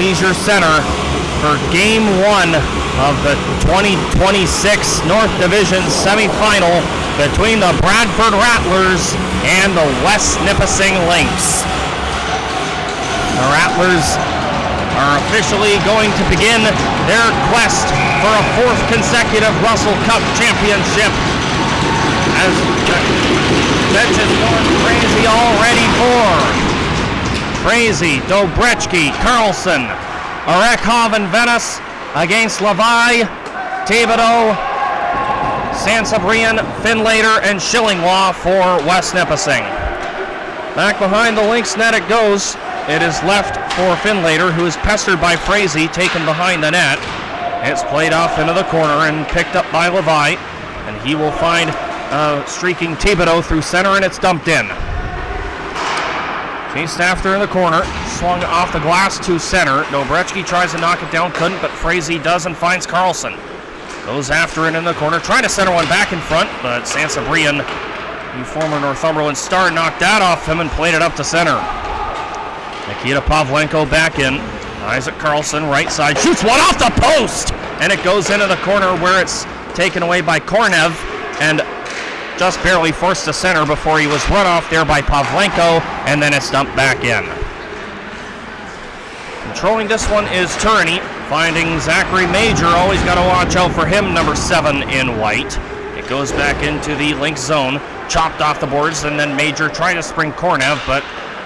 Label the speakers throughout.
Speaker 1: Leisure Center for Game 1 of the 2026 North Division semifinal between the Bradford Rattlers and the West Nipissing Lynx. The Rattlers are officially going to begin their quest for a fourth consecutive Russell Cup championship. As the bench is going crazy already for Frazee, Dobrechki, Carlson, Orekhov and Venice against Levi, Thibodeau, Sansabrian, Finlater, and Schillinglaw for West Nipissing. Back behind the Lynx net it goes. It is left for Finlater, who is pestered by Frazee, taken behind the net. It's played off into the corner and picked up by Levi, and he will find streaking Thibodeau through center, and it's dumped in. Chased after in the corner, swung off the glass to center. Dobrechki tries to knock it down, couldn't, but Frazee does and finds Carlson. Goes after it in the corner, trying to center one back in front, but Sansabrian, the former Northumberland star, knocked that off him and played it up to center. Nikita Pavlenko back in. Isaac Carlson, right side, shoots one off the post! And it goes into the corner where it's taken away by Kornev and just barely forced to center before he was run off there by Pavlenko, and then it's dumped back in. Controlling this one is Turney, finding Zachary Major. Always got to watch out for him, number 7 in white. It goes back into the Lynx zone, chopped off the boards, and then Major tried to spring Kornev, but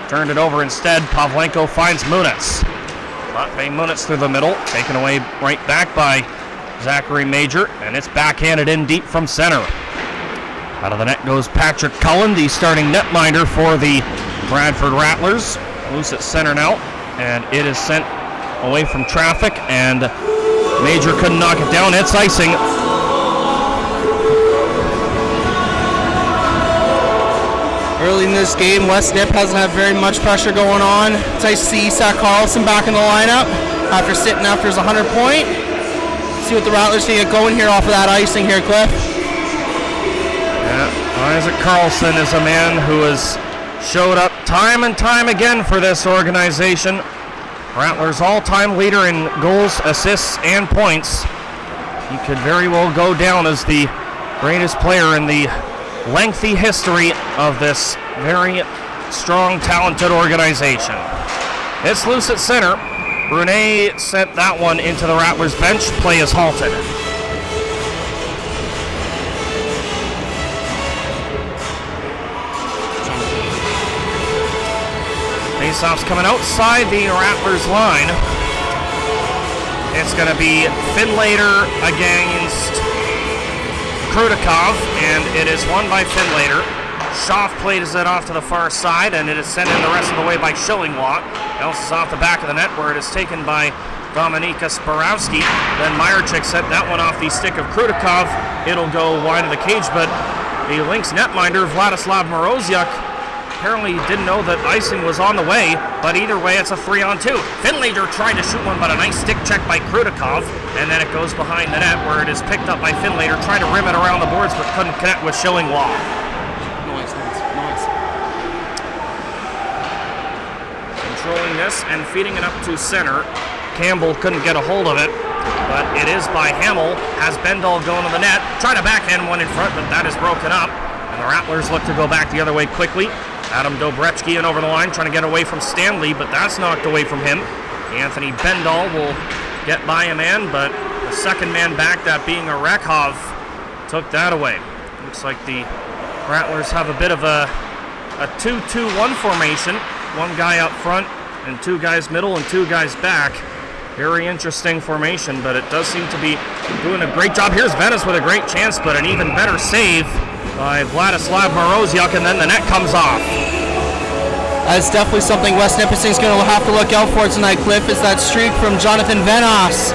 Speaker 1: turned it over instead. Pavlenko finds Munitz. Matvey Munitz through the middle, taken away right back by Zachary Major, and it's backhanded in deep from center. Out of the net goes Patrick Cullen, the starting netminder for the Bradford Rattlers. Loose at center now, and it is sent away from traffic, and Major couldn't knock it down. It's icing.
Speaker 2: Early in this game, West Nip hasn't had very much pressure going on. It's nice to see Isak Carlson back in the lineup after sitting after his 100-point. See what the Rattlers can get going here off of that icing here, Cliff.
Speaker 1: Isaac Carlson is a man who has showed up time and time again for this organization. Rattlers' all-time leader in goals, assists, and points. He could very well go down as the greatest player in the lengthy history of this very strong, talented organization. It's loose at center. Brunet sent that one into the Rattlers bench. Play is halted. Faceoff's coming outside the Rattlers line. It's going to be Finlater against Krudikov, and it is won by Finlater. Schaff plays it off to the far side, and it is sent in the rest of the way by Schillinglaw. Bounces off the back of the net where it is taken by Dominika Sporowski. Then Meyerchik sent that one off the stick of Krudikov. It'll go wide of the cage, but the Lynx netminder, Vladislav Moroziuk, apparently didn't know that icing was on the way, but either way, it's a 3-on-2. Finlater tried to shoot one, but a nice stick check by Krudikov, and then it goes behind the net where it is picked up by Finlater, trying to rim it around the boards, but couldn't connect with Schillinglaw.
Speaker 2: Nice.
Speaker 1: Controlling this and feeding it up to center. Campbell couldn't get a hold of it, but it is by Hamill. Has Bendall going to the net, trying to backhand one in front, but that is broken up, and the Rattlers look to go back the other way quickly. Adam Dobrechki in over the line, trying to get away from Stanley, but that's knocked away from him. Anthony Bendall will get by a man, but the second man back, that being Orekhov, took that away. Looks like the Rattlers have a bit of a 2-2-1 formation. One guy up front, and 2 guys middle, and 2 guys back. Very interesting formation, but it does seem to be doing a great job. Here's Venice with a great chance, but an even better save by Vladislav Moroziuk, and then the net comes off.
Speaker 2: That's definitely something West Nipissing is going to have to look out for tonight, Cliff, is that streak from Jonathan Venas.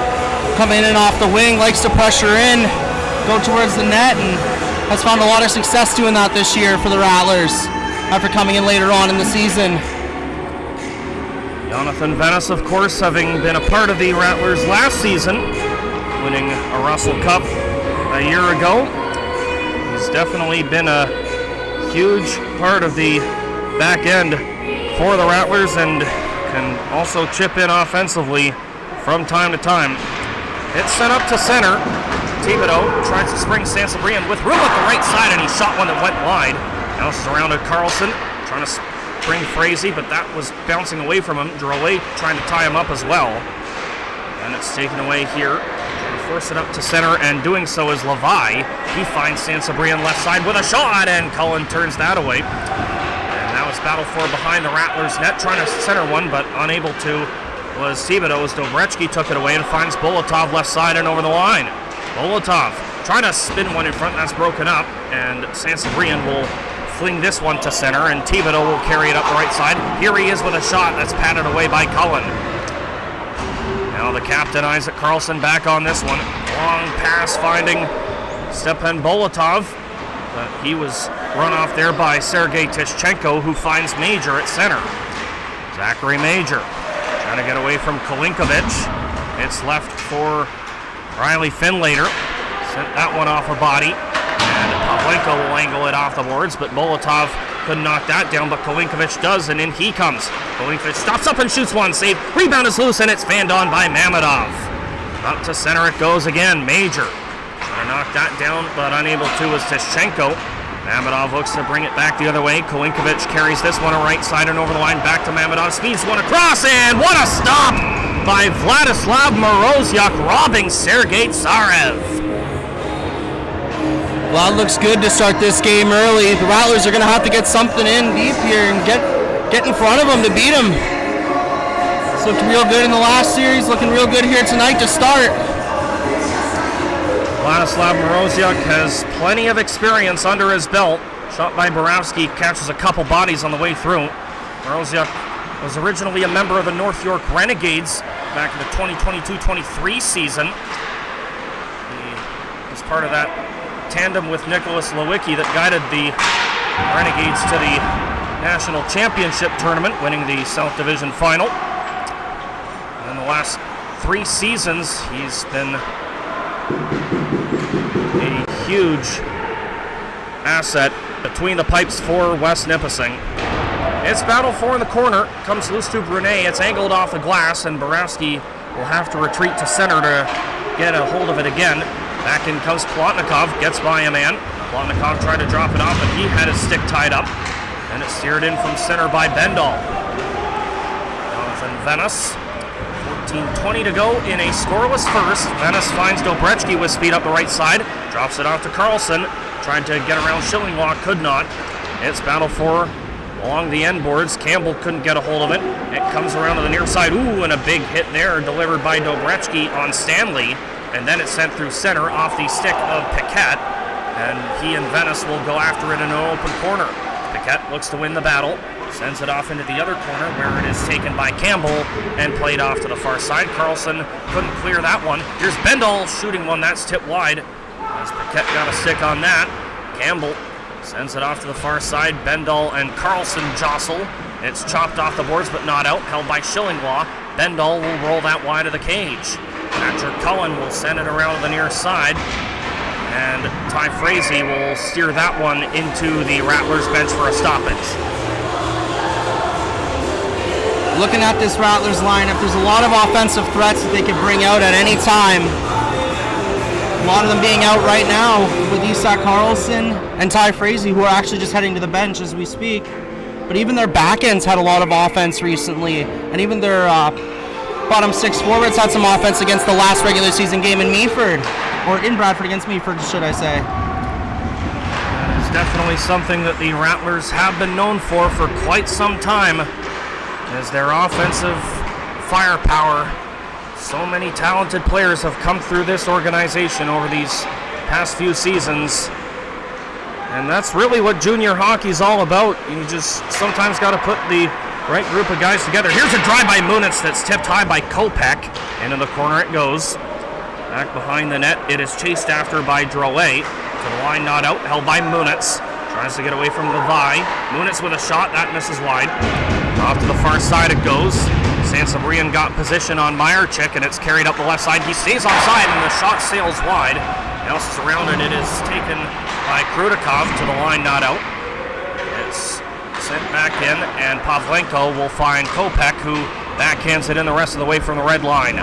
Speaker 2: Coming in off the wing, likes to pressure in, go towards the net, and has found a lot of success doing that this year for the Rattlers after coming in later on in the season.
Speaker 1: Jonathan Venas, of course, having been a part of the Rattlers last season, winning a Russell Cup a year ago. He's definitely been a huge part of the back end for the Rattlers, and can also chip in offensively from time to time. It's sent up to center. Thibodeau tries to spring Sansabrian with room at the right side, and he shot one that went wide. Now it's around to Carlson, trying to spring Frazee, but that was bouncing away from him. Drouet trying to tie him up as well. And it's taken away here. Force it up to center, and doing so is Levi. He finds Sansabrian left side with a shot, and Cullen turns that away. And now it's battle for behind the Rattlers net, trying to center one, but unable to was Thibodeau as Dobretsky took it away and finds Bolotov left side and over the line. Bolotov trying to spin one in front, that's broken up, and Sansabrian will fling this one to center, and Thibodeau will carry it up the right side. Here he is with a shot that's patted away by Cullen. Now the captain, Isaac Carlson, back on this one. Long pass finding Stepan Bolotov, but he was run off there by Sergei Tishchenko, who finds Major at center. Zachary Major trying to get away from Kolinkovic. It's left for Riley Finlater. Sent that one off a body, and Pavlenko will angle it off the boards, but Bolotov couldn't knock that down, but Kolinkovic does, and in he comes. Kolinkovic stops up and shoots one, save. Rebound is loose, and it's fanned on by Mamedov. Up to center it goes again. Major trying to knock that down, but unable to is Tishchenko. Mamedov looks to bring it back the other way. Kolinkovic carries this one a right side and over the line, back to Mamedov. Speeds one across, and what a stop by Vladislav Morozyak, robbing Sergei Tsarev.
Speaker 2: Well, it looks good to start this game early. The Rattlers are going to have to get something in deep here and get in front of them to beat them. It's looked real good in the last series, looking real good here tonight to start.
Speaker 1: Vladislav Morozyak has plenty of experience under his belt. Shot by Borowski, catches a couple bodies on the way through. Morozyak was originally a member of the North York Renegades back in the 2022-23 season. He was part of that tandem with Nicholas Lewicki that guided the Renegades to the National Championship Tournament, winning the South Division Final. In the last 3 seasons, he's been a huge asset between the pipes for West Nipissing. It's battle 4 in the corner. Comes loose to Brunet. It's angled off the glass, and Borowski will have to retreat to center to get a hold of it again. Back in comes Plotnikov, gets by a man. Plotnikov tried to drop it off, but he had his stick tied up. And it's steered in from center by Bendall. Jonathan Venice. 14:20 to go in a scoreless first. Venice finds Dobretsky with speed up the right side. Drops it off to Carlson. Tried to get around Schillinglaw, could not. It's battle 4 along the end boards. Campbell couldn't get a hold of it. It comes around to the near side. Ooh, and a big hit there delivered by Dobretsky on Stanley. And then it's sent through center off the stick of Piquette, and he and Venice will go after it in an open corner. Piquette looks to win the battle, sends it off into the other corner where it is taken by Campbell and played off to the far side. Carlson couldn't clear that one. Here's Bendall shooting one that's tipped wide as Piquette got a stick on that. Campbell sends it off to the far side. Bendall and Carlson jostle. It's chopped off the boards but not out, held by Schillinglaw. Bendall will roll that wide of the cage. Patrick Cullen will send it around to the near side, and Ty Frazee will steer that one into the Rattlers bench for a stoppage.
Speaker 2: Looking at this Rattlers lineup, there's a lot of offensive threats that they could bring out at any time. A lot of them being out right now with Isak Carlson and Ty Frazee, who are actually just heading to the bench as we speak. But even their back ends had a lot of offense recently, and even their bottom 6 forwards had some offense against the last regular season game in Meaford, or in Bradford against Meaford, should I say.
Speaker 1: That is definitely something that the Rattlers have been known for quite some time, as their offensive firepower. So many talented players have come through this organization over these past few seasons, and that's really what junior hockey's all about. You just sometimes got to put the right group of guys together. Here's a drive by Munitz that's tipped high by Kopech. Into the corner it goes. Back behind the net, it is chased after by Drouet. To the line, not out, held by Munitz. Tries to get away from Levi. Munitz with a shot, that misses wide. Off to the far side it goes. Sansabrian got position on Meyerchick, and it's carried up the left side. He stays offside, and the shot sails wide. Else is around it. It is taken by Krutikov. To the line, not out. It's sent back in, and Pavlenko will find Kopech, who backhands it in the rest of the way from the red line.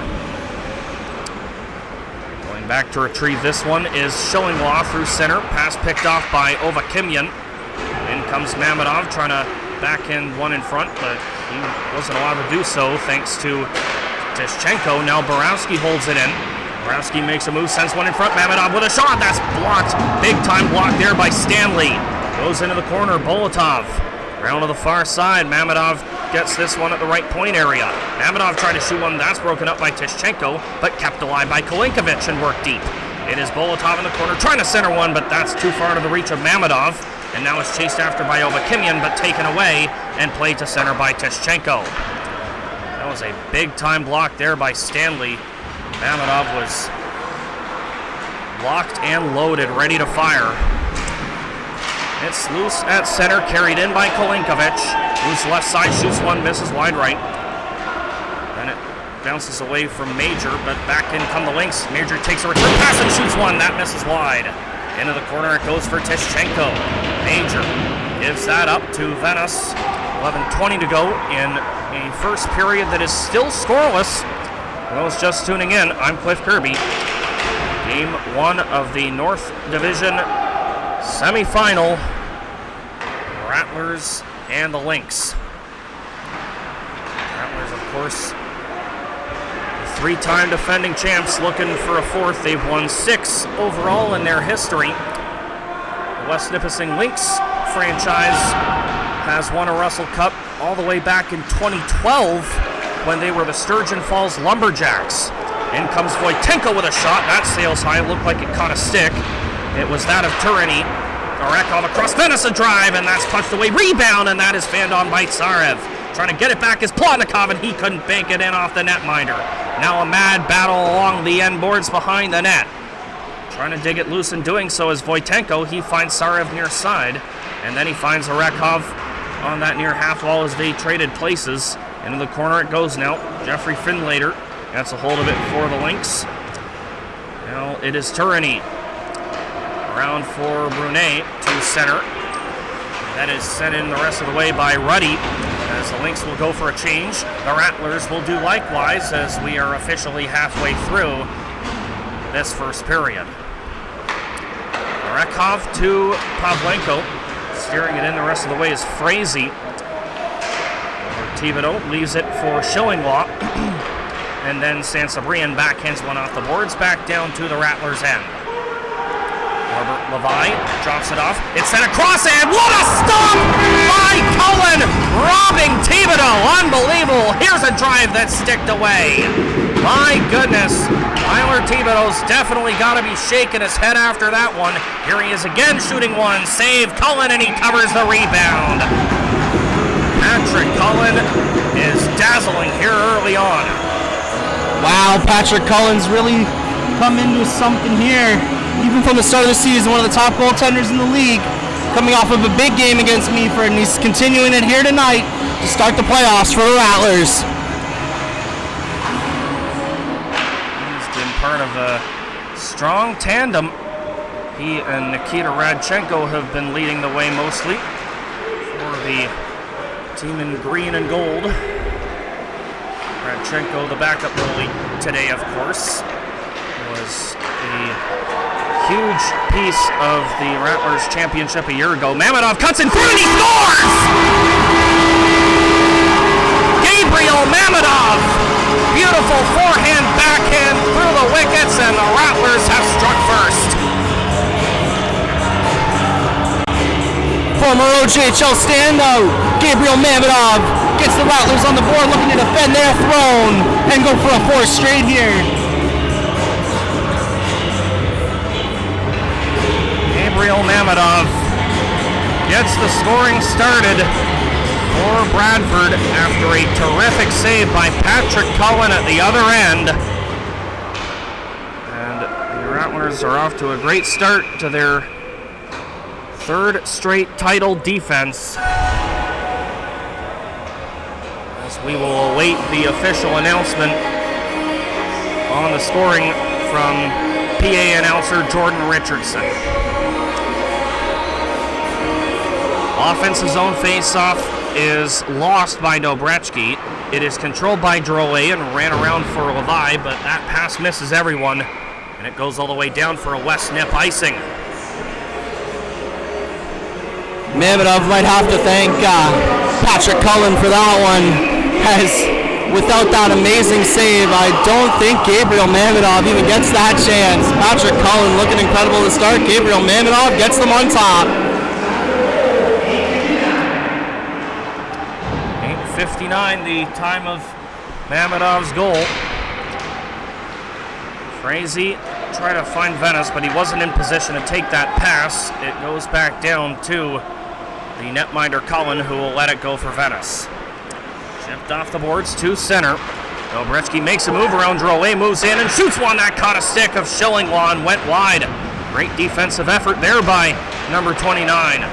Speaker 1: Going back to retrieve this one is Shillinglaw through center. Pass picked off by Ovakimian. In comes Mamedov trying to backhand one in front, but he wasn't allowed to do so thanks to Tishchenko. Now Borowski holds it in. Borowski makes a move, sends one in front. Mamedov with a shot. That's blocked. Big time block there by Stanley. Goes into the corner. Bolotov. Round to the far side. Mamedov gets this one at the right point area. Mamedov tried to shoot one. That's broken up by Tishchenko, but kept alive by Kolinkovic and worked deep. It is Bolotov in the corner trying to center one, but that's too far to the reach of Mamedov. And now it's chased after by Ovakimian, but taken away and played to center by Tishchenko. That was a big-time block there by Stanley. Mamedov was locked and loaded, ready to fire. It's loose at center, carried in by Kolinkovic. Loose left side, shoots one, misses wide right. Then it bounces away from Major, but back in come the Lynx. Major takes a return pass and shoots one. That misses wide. Into the corner it goes for Tishchenko. Major gives that up to Venice. 11:20 to go in a first period that is still scoreless. For those just tuning in, I'm Cliff Kirby. Game 1 of the North Division semifinal. Rattlers and the Lynx. Rattlers, of course, three-time defending champs, looking for a fourth. They've won 6 overall in their history. The West Nipissing Lynx franchise has won a Russell Cup all the way back in 2012 when they were the Sturgeon Falls Lumberjacks. In comes Wojtenko with a shot. That sails high. Looked like it caught a stick. It was that of Turini. Arekov across Venice, a drive, and that's punched away. Rebound, and that is fanned on by Tsarev. Trying to get it back is Plotnikov, and he couldn't bank it in off the netminder. Now a mad battle along the end boards behind the net. Trying to dig it loose in doing so is Wojtenko. He finds Tsarev near side, and then he finds Arekov on that near half wall as they traded places. Into the corner it goes now. Jeffrey Finlater gets a hold of it for the Lynx. Now it is Turini. Around for Brunet to center. That is sent in the rest of the way by Ruddy, as the Lynx will go for a change. The Rattlers will do likewise as we are officially halfway through this first period. Arekov to Pavlenko. Steering it in the rest of the way is Frazee. Thibodeau leaves it for Shillinglaw. And then Sansabrian backhands one off the boards back down to the Rattlers' end. Norbert Levi drops it off. It's sent across, and what a stop by Cullen, robbing Thibodeau. Unbelievable. Here's a drive that's sticked away. My goodness. Tyler Thibodeau's definitely got to be shaking his head after that one. Here he is again shooting one. Save Cullen, and he covers the rebound. Patrick Cullen is dazzling here early on.
Speaker 2: Wow, Patrick Cullen's really come into something here. Even from the start of the season, one of the top goaltenders in the league, coming off of a big game against Meaford, and he's continuing it here tonight to start the playoffs for the Rattlers.
Speaker 1: He's been part of a strong tandem. He and Nikita Radchenko have been leading the way mostly for the team in green and gold. Radchenko, the backup goalie today, of course, was a huge piece of the Rattlers championship a year ago. Mamedov cuts in front and he scores! Gabriel Mamedov! Beautiful forehand, backhand through the wickets, and the Rattlers have struck first.
Speaker 2: Former OGHL standout, Gabriel Mamedov gets the Rattlers on the board, looking to defend their throne and go for a 4th straight here.
Speaker 1: Gabriel Mamedov gets the scoring started for Bradford after a terrific save by Patrick Cullen at the other end. And the Rattlers are off to a great start to their 3rd straight title defense, as we will await the official announcement on the scoring from PA announcer Jordan Richardson. Offensive zone face-off is lost by Dobretsky. It is controlled by Drolet and ran around for Levi, but that pass misses everyone, and it goes all the way down for a West Nip icing.
Speaker 2: Mamedov might have to thank Patrick Cullen for that one, as without that amazing save, I don't think Gabriel Mamedov even gets that chance. Patrick Cullen looking incredible to start. Gabriel Mamedov gets them on top.
Speaker 1: 8:59, the time of Mamedov's goal. Frazee tried to find Venice, but he wasn't in position to take that pass. It goes back down to the netminder Cullen, who will let it go for Venice. Chipped off the boards to center. Dobretsky makes a move around Drolet, moves in and shoots one that caught a stick of Shillinglaw and went wide. Great defensive effort there by number 29.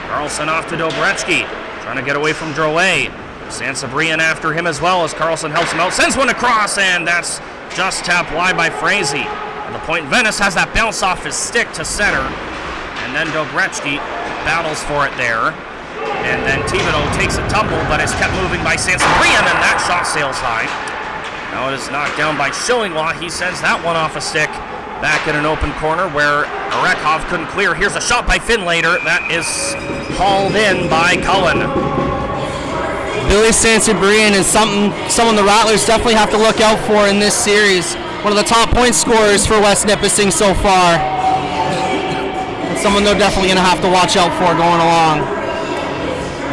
Speaker 1: Carlson off to Dobretsky, trying to get away from Drolet. Sansabrian after him as well as Carlson helps him out, sends one across, and that's just tapped wide by Frazee. At the point, Venice has that bounce off his stick to center, and then Dobretsky battles for it there. And then Thibodeau takes a tumble, but is kept moving by Sansabrian, and that shot sails high. Now it is knocked down by Shillinglaw. He sends that one off a stick back in an open corner where Arekhov couldn't clear. Here's a shot by Finlater. That is hauled in by Cullen.
Speaker 2: Billy Sansabrian is someone the Rattlers definitely have to look out for in this series. One of the top point scorers for West Nipissing so far. It's someone they're definitely going to have to watch out for going along.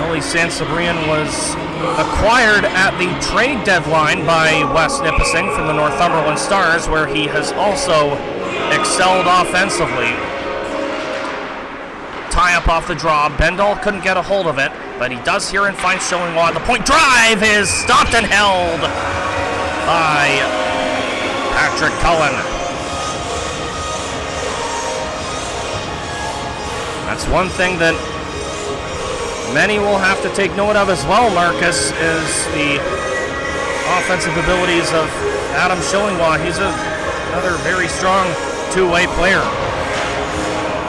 Speaker 1: Billy Sansabrian was acquired at the trade deadline by West Nipissing from the Northumberland Stars, where he has also excelled offensively. Tie up off the draw. Bendall couldn't get a hold of it, but he does here and finds Shillinglaw. The point drive is stopped and held by Patrick Cullen. That's one thing that many will have to take note of as well, Marcus, is the offensive abilities of Adam Shillinglaw. He's another very strong two-way player.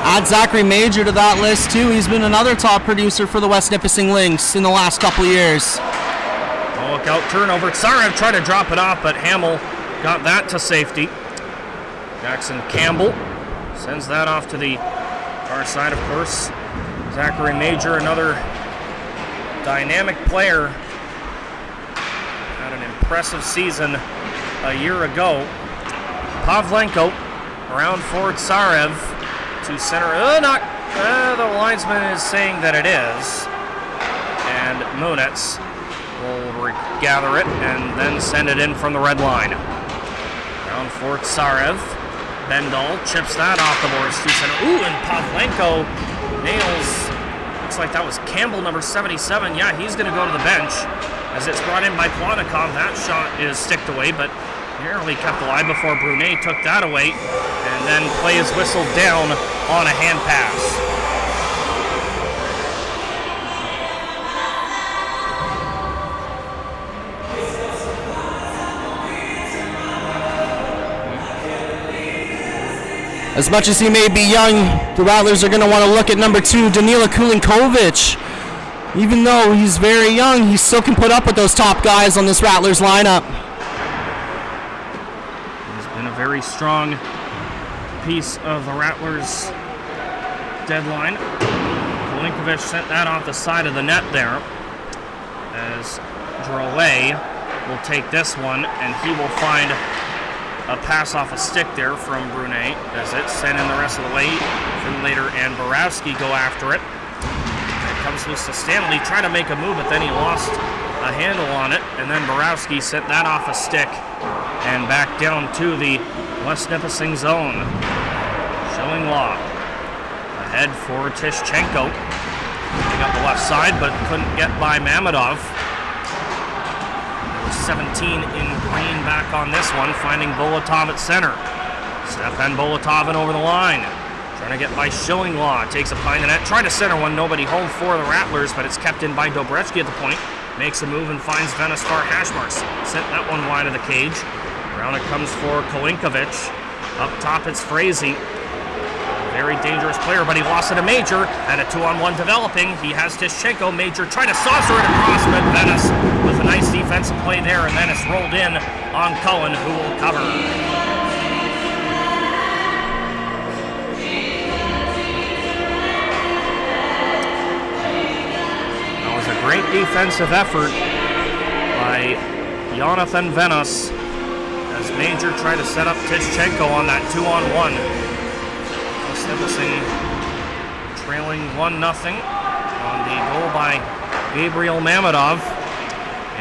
Speaker 2: Add Zachary Major to that list too. He's been another top producer for the West Nipissing Lynx in the last couple of years.
Speaker 1: Oh, look out, turnover. Tsarev tried to drop it off, but Hamill got that to safety. Jackson Campbell sends that off to the far side, of course. Zachary Major, another dynamic player. Had an impressive season a year ago. Pavlenko around for Tsarev to center. The linesman is saying that it is. And Munetz will gather it and then send it in from the red line. Around for Tsarev. Bendall chips that off the boards to center. Ooh, and Pavlenko nails, looks like that was Campbell, number 77. Yeah, he's going to go to the bench as it's brought in by Plotnikov. That shot is sticked away, but narrowly kept alive before Brunet took that away, and then play is whistled down on a hand pass.
Speaker 2: As much as he may be young, the Rattlers are going to want to look at number 2, Danila Kulinkovic. Even though he's very young, he still can put up with those top guys on this Rattlers lineup.
Speaker 1: He's been a very strong piece of the Rattlers deadline. Kulinkovic sent that off the side of the net there, as Drolet will take this one, and he will find a pass off a stick there from Brunet as it's sent in the rest of the way. Finlater and Borowski go after it. It comes loose to Stanley, trying to make a move, but then he lost a handle on it, and then Borowski sent that off a stick and back down to the West Nipissing zone. Shillinglaw ahead for Tishchenko. He got the left side, but couldn't get by Mamedov. 17 in green back on this one, finding Bolotov at center. Stepan Bolotovin over the line, trying to get by Shillinglaw. Takes it behind the net, trying to center one, nobody home for the Rattlers, but it's kept in by Dobretsky at the point. Makes a move and finds Venice far hash marks. Sent that one wide of the cage. Around it comes for Kulinkovic. Up top it's Frazee. very dangerous player, but he lost it to Major, and a 2-on-1 developing. He has Tischenko. Major trying to saucer it across, but Venice with a nice defensive play there, and then it's rolled in on Cullen, who will cover. That was a great defensive effort by Jonathan Venice as Major tried to set up Tischenko on that 2-on-1. Nipissing trailing 1-0 on the goal by Gabriel Mamedov.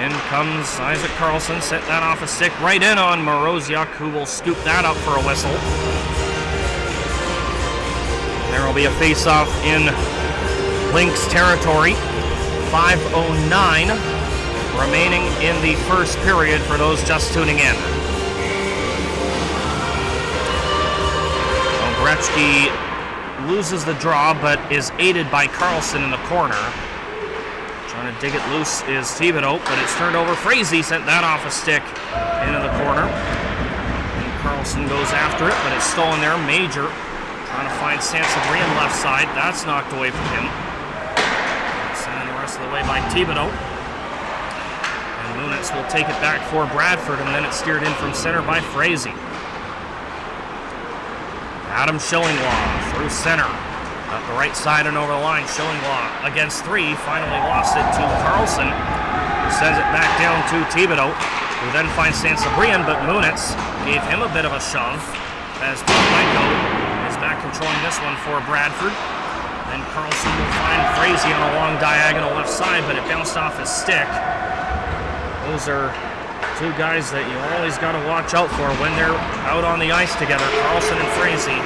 Speaker 1: In comes Isaac Carlson, set that off a stick right in on Moroziuk, who will scoop that up for a whistle. There will be a face-off in Lynx territory. 5:09 remaining in the first period for those just tuning in. Gretzky loses the draw, but is aided by Carlson in the corner. Trying to dig it loose is Thibodeau, but it's turned over. Frazee sent that off a stick into the corner. And Carlson goes after it, but it's stolen there. Major trying to find Sansabrian left side. That's knocked away from him. Sent the rest of the way by Thibodeau. And Munitz will take it back for Bradford, and then it's steered in from center by Frazee. Adam Schillinglaw through center. Up the right side and over the line. Schillinglaw against 3. Finally lost it to Carlson. Sends it back down to Thibodeau, who then finds Sansabrian, but Munitz gave him a bit of a shove as Pavlenko is back controlling this one for Bradford. Then Carlson will find Frazee on a long diagonal left side, but it bounced off his stick. Those are two guys that you always got to watch out for when they're out on the ice together, Carlson and Frazee.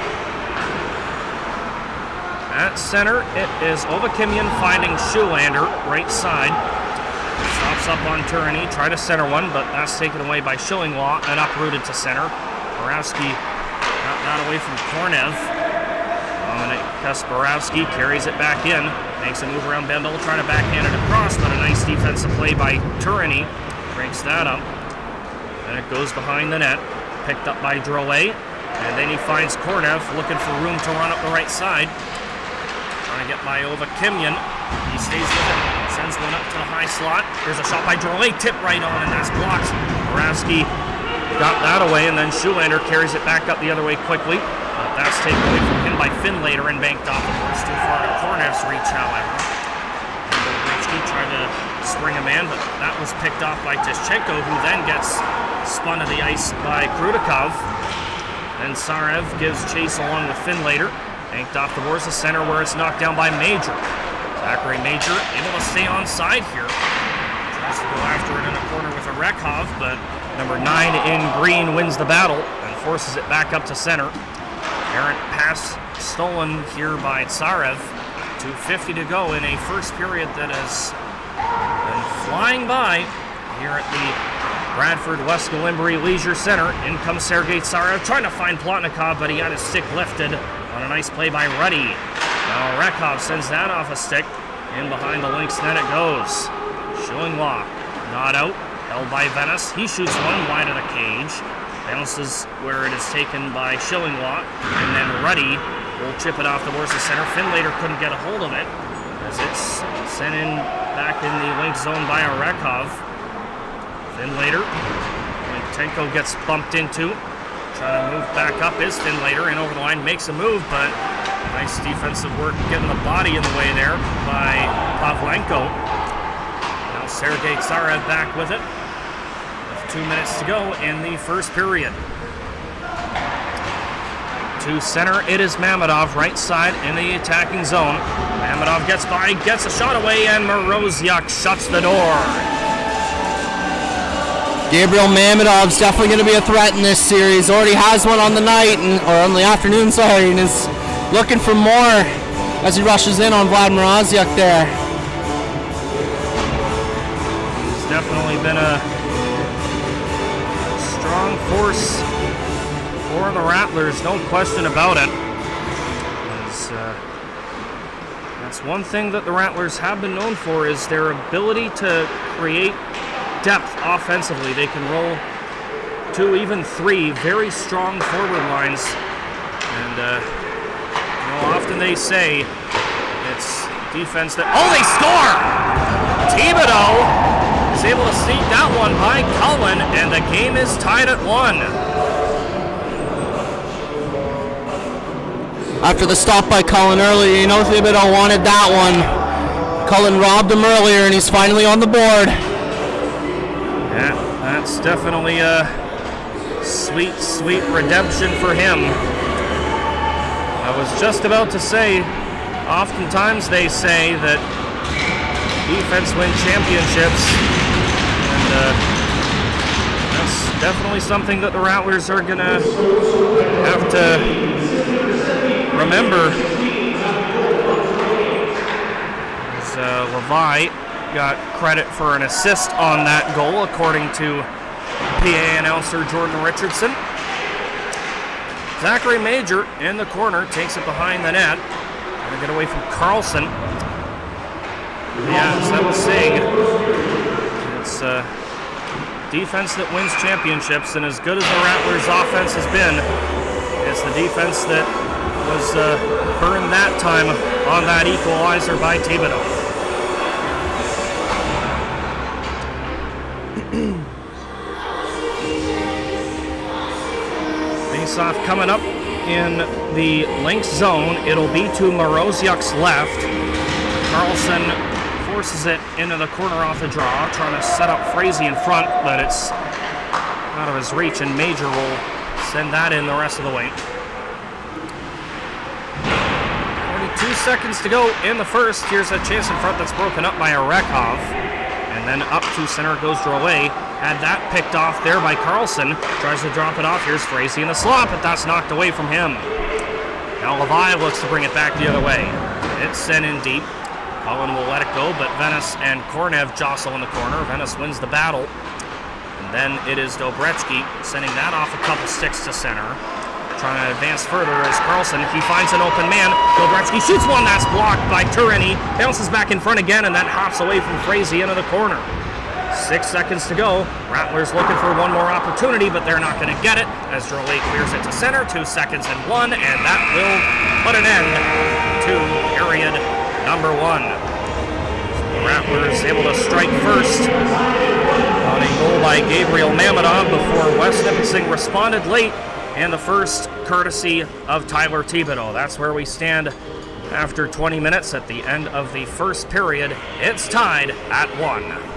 Speaker 1: At center, it is Ovakimian finding Schuhlander, right side. Stops up on Turini, try to center one, but that's taken away by Schillinglaw and uprooted to center. Borowski got that away from Kornev. Dominic Kasparovsky carries it back in, makes a move around Bendel, trying to backhand it across, but a nice defensive play by Turini breaks that up. And it goes behind the net, picked up by Drouet, and then he finds Kornev looking for room to run up the right side. Trying to get by Ovakimian. He stays with it, sends one up to the high slot. There's a shot by Drouet, tipped right on, and that's blocked. Borowski got that away, and then Schuhlander carries it back up the other way quickly. But that's taken away from him by Finlater and banked off. Of course, too far to Kornev's reach, however. Gretzky tried to spring a man, but that was picked off by Tischenko, who then gets spun to the ice by Krudikov. Then Sarev gives chase along with Finlater. Banked off the boards of center where it's knocked down by Major. Zachary Major able to stay on side here. Tries to go after it in a corner with a Rekov, but number 9 in green wins the battle and forces it back up to center. Errant pass stolen here by Tsarev. 2:50 to go in a first period that has been flying by here at the Bradford West Gallimbury Leisure Center. In comes Sergei Tsarev trying to find Plotnikov, but he had his stick lifted on a nice play by Ruddy. Now Rekov sends that off a stick. In behind the Lynx net it goes. Schillinglaw not out, held by Venice. He shoots one wide of the cage. Bounces where it is taken by Schillinglaw, and then Ruddy will chip it off the boards of center. Finlater couldn't get a hold of it as it's sent in back in the Lynx zone by a Rekov. Finlater, Tenko gets bumped into. Trying to move back up is Finlater, and over the line makes a move, but nice defensive work getting the body in the way there by Pavlenko. Now Sergei Tsarev back with it. With 2 minutes to go in the first period. To center, it is Mamedov, right side in the attacking zone. Mamedov gets by, gets a shot away, and Moroziuk shuts the door.
Speaker 2: Gabriel Mamedov's definitely going to be a threat in this series. Already has one on the night, or on the afternoon, sorry, and is looking for more as he rushes in on Vlad Moroziuk there.
Speaker 1: He's definitely been a strong force for the Rattlers, no question about it. That's one thing that the Rattlers have been known for, is their ability to create depth offensively. They can roll 2, even 3 very strong forward lines, and often they say it's defense that... Oh, they score! Thibodeau is able to sneak that one by Cullen, and the game is tied at 1.
Speaker 2: After the stop by Cullen earlier, you know Thibodeau wanted that one. Cullen robbed him earlier, and he's finally on the board.
Speaker 1: Yeah, that's definitely a sweet, sweet redemption for him. I was just about to say, oftentimes they say that defense wins championships, and that's definitely something that the Rattlers are going to have to remember. As Levi got credit for an assist on that goal, according to PA announcer Jordan Richardson. Zachary Major in the corner takes it behind the net. Gonna get away from Carlson. Yeah, as I was saying, it's defense that wins championships, and as good as the Rattlers' offense has been, it's the defense that was burned that time on that equalizer by Thibodeau. Face-off coming up in the Lynx zone. It'll be to Moroziuk's left. Carlson forces it into the corner off the draw, trying to set up Frazee in front, but it's out of his reach, and Major will send that in the rest of the way. 42 seconds to go in the first. Here's a chance in front that's broken up by Arekov. And then up to center goes Drouet. Had that picked off there by Carlson. Tries to drop it off. Here's Frazee in the slot, but that's knocked away from him. Now Levi looks to bring it back the other way. It's sent in deep. Cullen will let it go, but Venice and Kornev jostle in the corner. Venice wins the battle. And then it is Dobretsky sending that off a couple sticks to center. Trying to advance further as Carlson, he finds an open man. Dobretsky shoots one that's blocked by Turini. Bounces back in front again and then hops away from Frazee into the corner. 6 seconds to go. Rattlers looking for one more opportunity, but they're not going to get it as Drouet clears it to center. 2 seconds and 1, and that will put an end to period number 1. The Rattlers able to strike first on a goal by Gabriel Mamadov before West Nipissing responded late. And the first courtesy of Tyler Thibodeau. That's where we stand after 20 minutes at the end of the first period. It's tied at 1.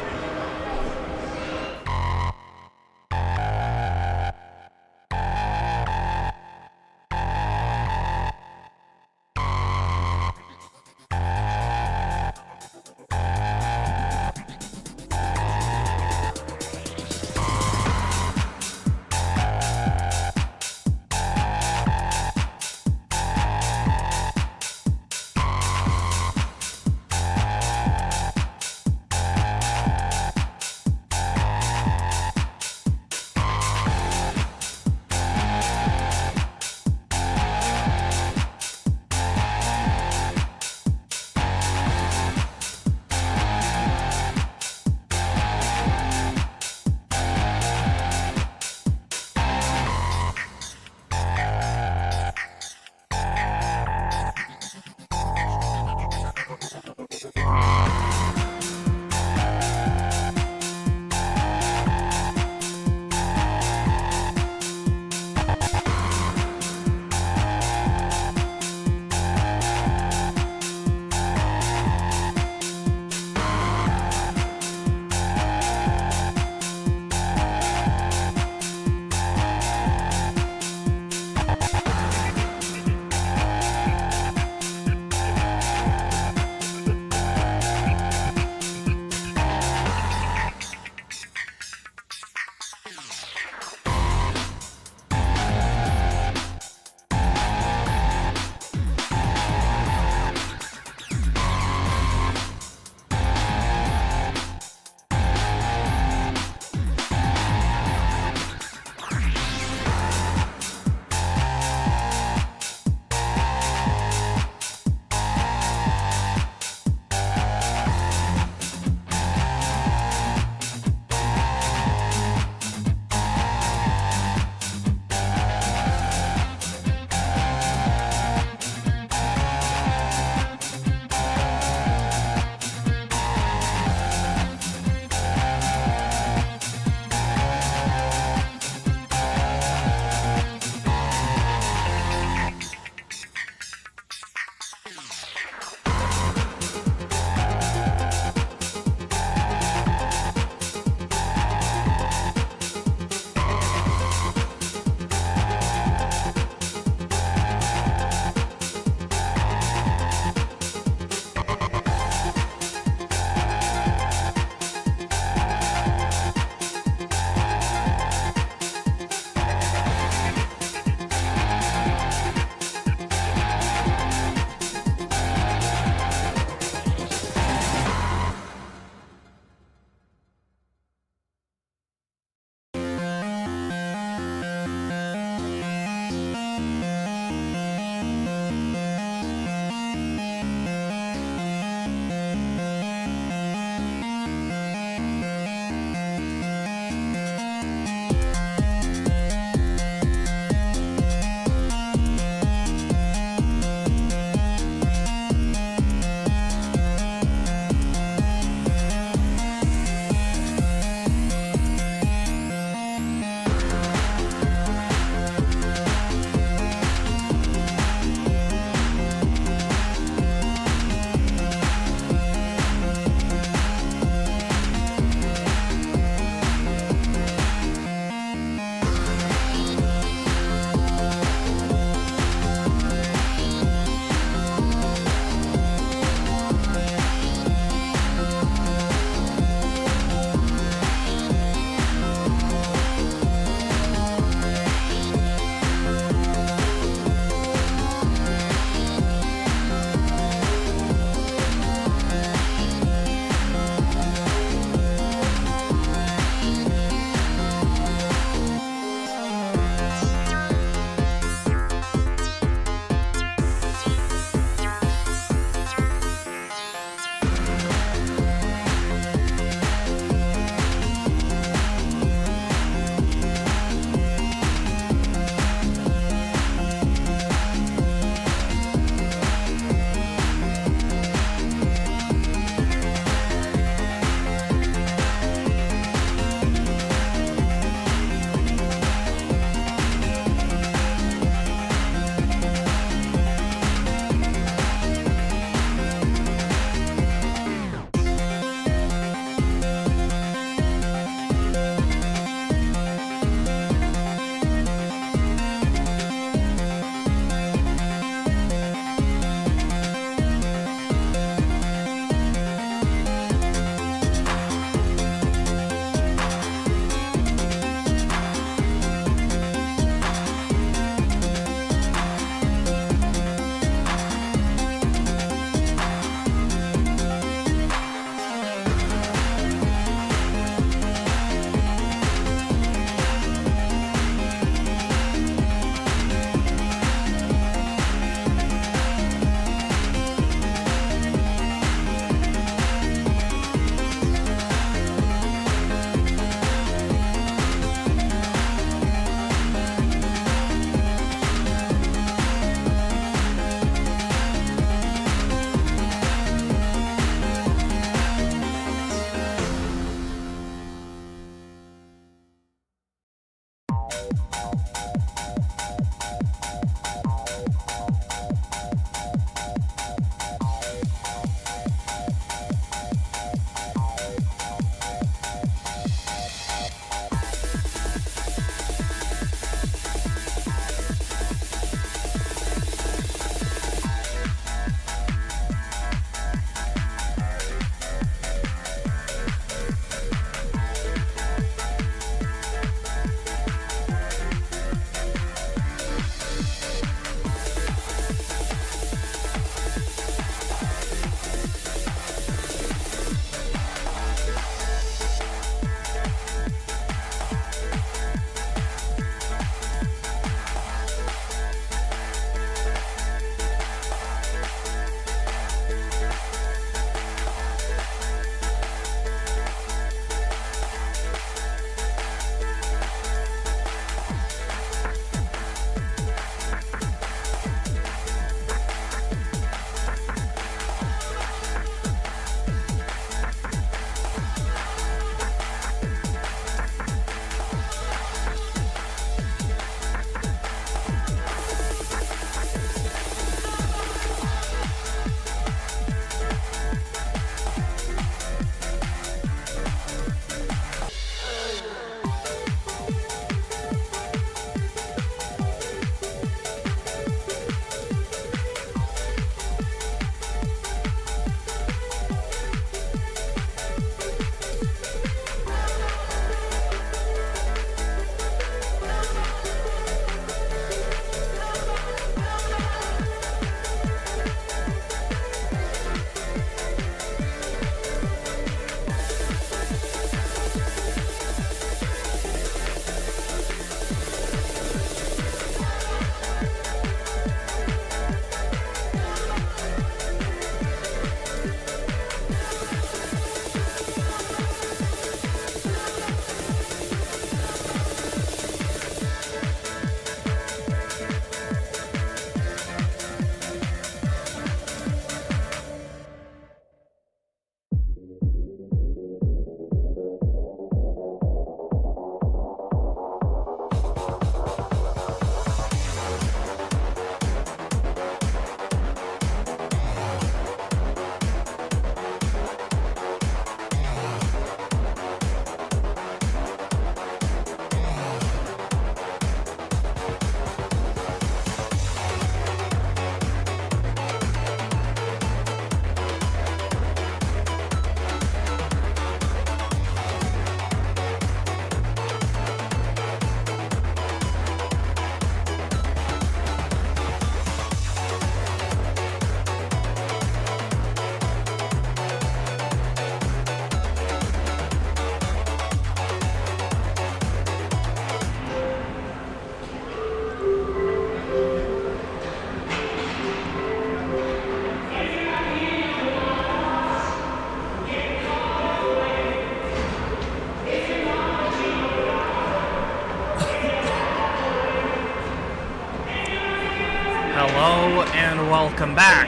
Speaker 1: welcome back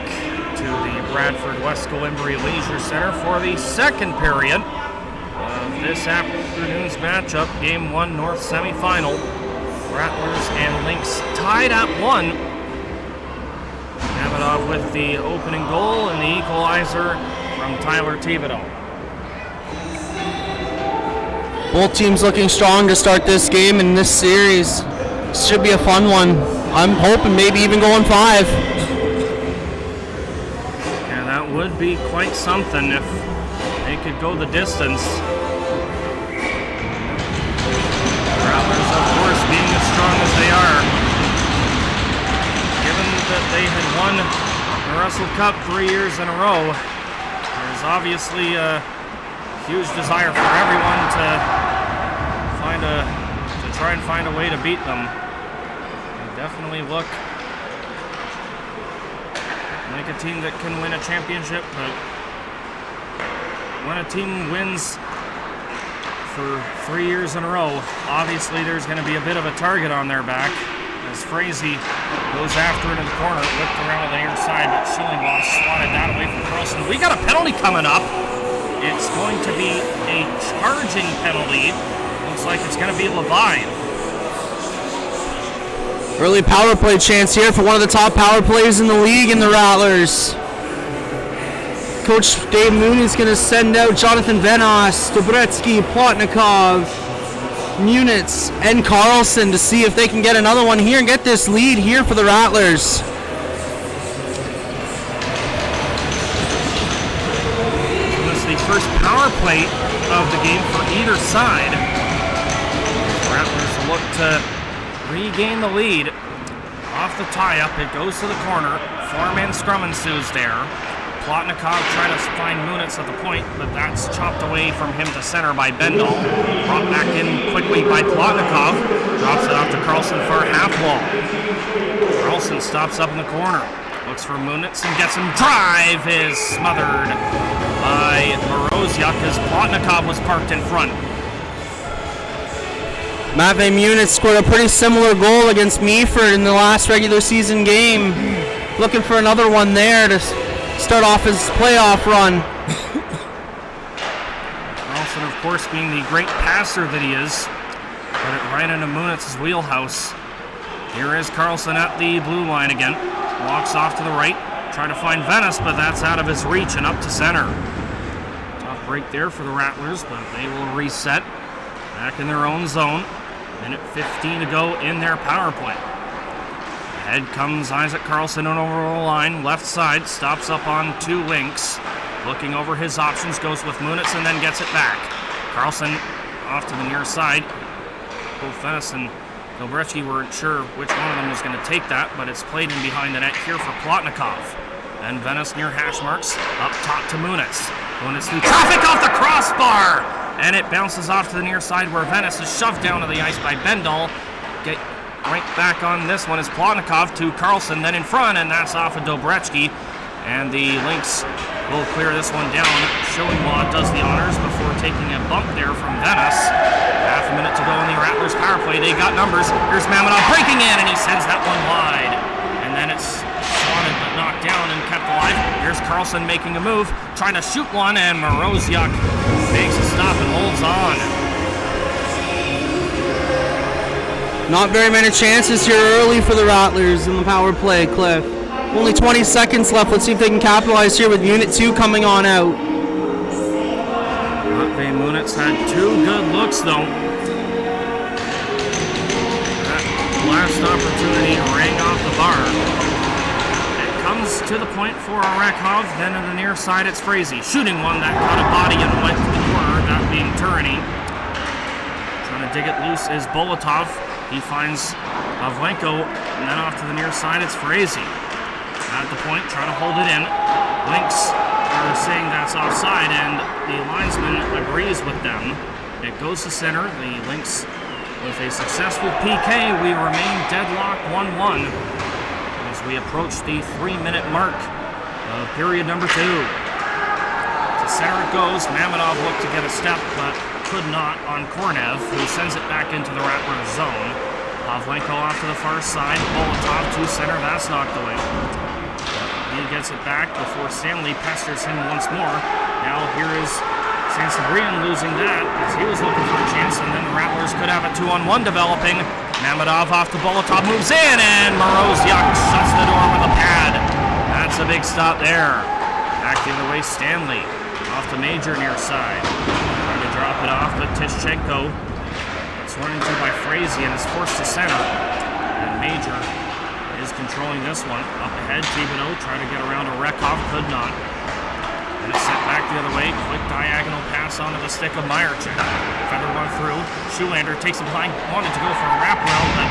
Speaker 1: to the Bradford Wesco Embry Leisure Center for the second period of this afternoon's matchup, Game 1 North semifinal. Rattlers and Lynx tied at 1. Davidoff with the opening goal and the equalizer from Tyler Thibodeau.
Speaker 2: Both teams looking strong to start this game in this series. Should be a fun one. I'm hoping maybe even going 5.
Speaker 1: Yeah, that would be quite something if they could go the distance. Rattlers, of course, being as strong as they are, given that they had won the Russell Cup 3 years in a row, there's obviously a huge desire for everyone to try and find a way to beat them. They definitely look like a team that can win a championship, but when a team wins for 3 years in a row, obviously there's going to be a bit of a target on their back as Frazee goes after it in the corner, whipped around to the near side, but Schillinglaw swatted that away from Carlson. We got a penalty coming up. It's going to be a charging penalty. Looks like it's going to be Levine.
Speaker 2: Early power play chance here for one of the top power plays in the league in the Rattlers. Coach Dave Moon is going to send out Jonathan Venas, Dobretsky, Plotnikov, Munitz, and Carlson to see if they can get another one here and get this lead here for the Rattlers.
Speaker 1: This is the first power play of the game for either side. The Rattlers look to regain the lead. Off the tie-up, it goes to the corner. 4-man scrum ensues there. Plotnikov trying to find Munitz at the point, but that's chopped away from him to center by Bendall. Brought back in quickly by Plotnikov. Drops it off to Carlson for half wall. Carlson stops up in the corner. Looks for Munitz and gets him. Drive is smothered by Moroziuk as Plotnikov was parked in front.
Speaker 2: Matvey Munitz scored a pretty similar goal against Meaford in the last regular season game. Looking for another one there to start off his playoff run.
Speaker 1: Carlson, of course, being the great passer that he is, put it right into Munitz's wheelhouse. Here is Carlson at the blue line again. Walks off to the right, trying to find Venice, but that's out of his reach and up to center. Tough break there for the Rattlers, but they will reset back in their own zone. Minute 15 to go in their power play. Ahead comes Isaac Carlson on over the line, left side, stops up on 2 Lynx. Looking over his options, goes with Munitz and then gets it back. Carlson off to the near side. Both Venice and Dobretsky weren't sure which one of them was going to take that, but it's played in behind the net here for Plotnikov. Then Venice near hash marks, up top to Munitz. Munitz through traffic off the crossbar! And it bounces off to the near side where Venice is shoved down to the ice by Bendall. Get right back on this one is Plotnikov to Carlson, then in front, and that's off of Dobretsky. And the Lynx will clear this one down. Schillinglaw does the honors before taking a bump there from Venice. Half a minute to go in the Rattlers power play. They got numbers. Here's Mamonov breaking in, and he sends that one wide. And then it's swatted but knocked down and kept alive. Here's Carlson making a move, trying to shoot one, and Moroziuk makes a stop and holds on.
Speaker 2: Not very many chances here early for the Rattlers in the power play, Cliff. Only 20 seconds left. Let's see if they can capitalize here with Unit 2 coming on out.
Speaker 1: Matvey Munitz had 2 good looks, though. That last opportunity rang off the bar. It comes to the point for Arakov. Then on the near side, it's Frazee. Shooting one that caught a body and went to the corner, that being Turini. Trying to dig it loose is Bolotov. He finds Pavlenko, and then off to the near side, it's Frazee. At the point, trying to hold it in. Lynx are saying that's offside, and the linesman agrees with them. It goes to center. The Lynx with a successful PK. We remain deadlocked 1-1 as we approach the 3-minute mark of period number 2. To center it goes. Mamonov looked to get a step, but could not on Kornev, who sends it back into the Rattlers zone. Pavlenko off to the far side. Bolotov to center. That's knocked away. gets it back before Stanley pesters him once more. Now here is Sansabrian losing that as he was looking for a chance, and then the Rattlers could have a 2-on-1 developing. Mamedov off the Bolotov, moves in, and Moroziuk shuts the door with a pad. That's a big stop there. Back the other way, Stanley off to Major near side. Trying to drop it off, but Tishchenko gets run into by Frazee and is forced to center. And Major is controlling this one. Up ahead, Thibodeau trying to get around a Rekov, could not. And it's sent back the other way. Quick diagonal pass onto the stick of Meyerchik. Feather run through. Shoelander takes it behind. Wanted to go for a wraparound, but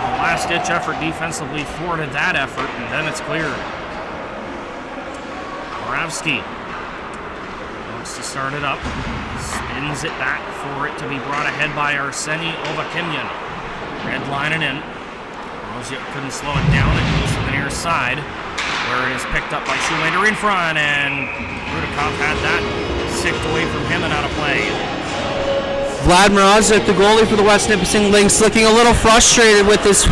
Speaker 1: a last-ditch effort defensively thwarted that effort, and then it's cleared. Moravsky wants to start it up. Spins it back for it to be brought ahead by Arseny Ovakimyan. Red lining in. Moroziuk couldn't slow it down. It goes to the near side, where it is picked up by Shoelander in front, and Rudikov had that sicked away from him and out of play.
Speaker 2: Vlad Moroziuk, the goalie for the West Nipissing Lynx, looking a little frustrated with his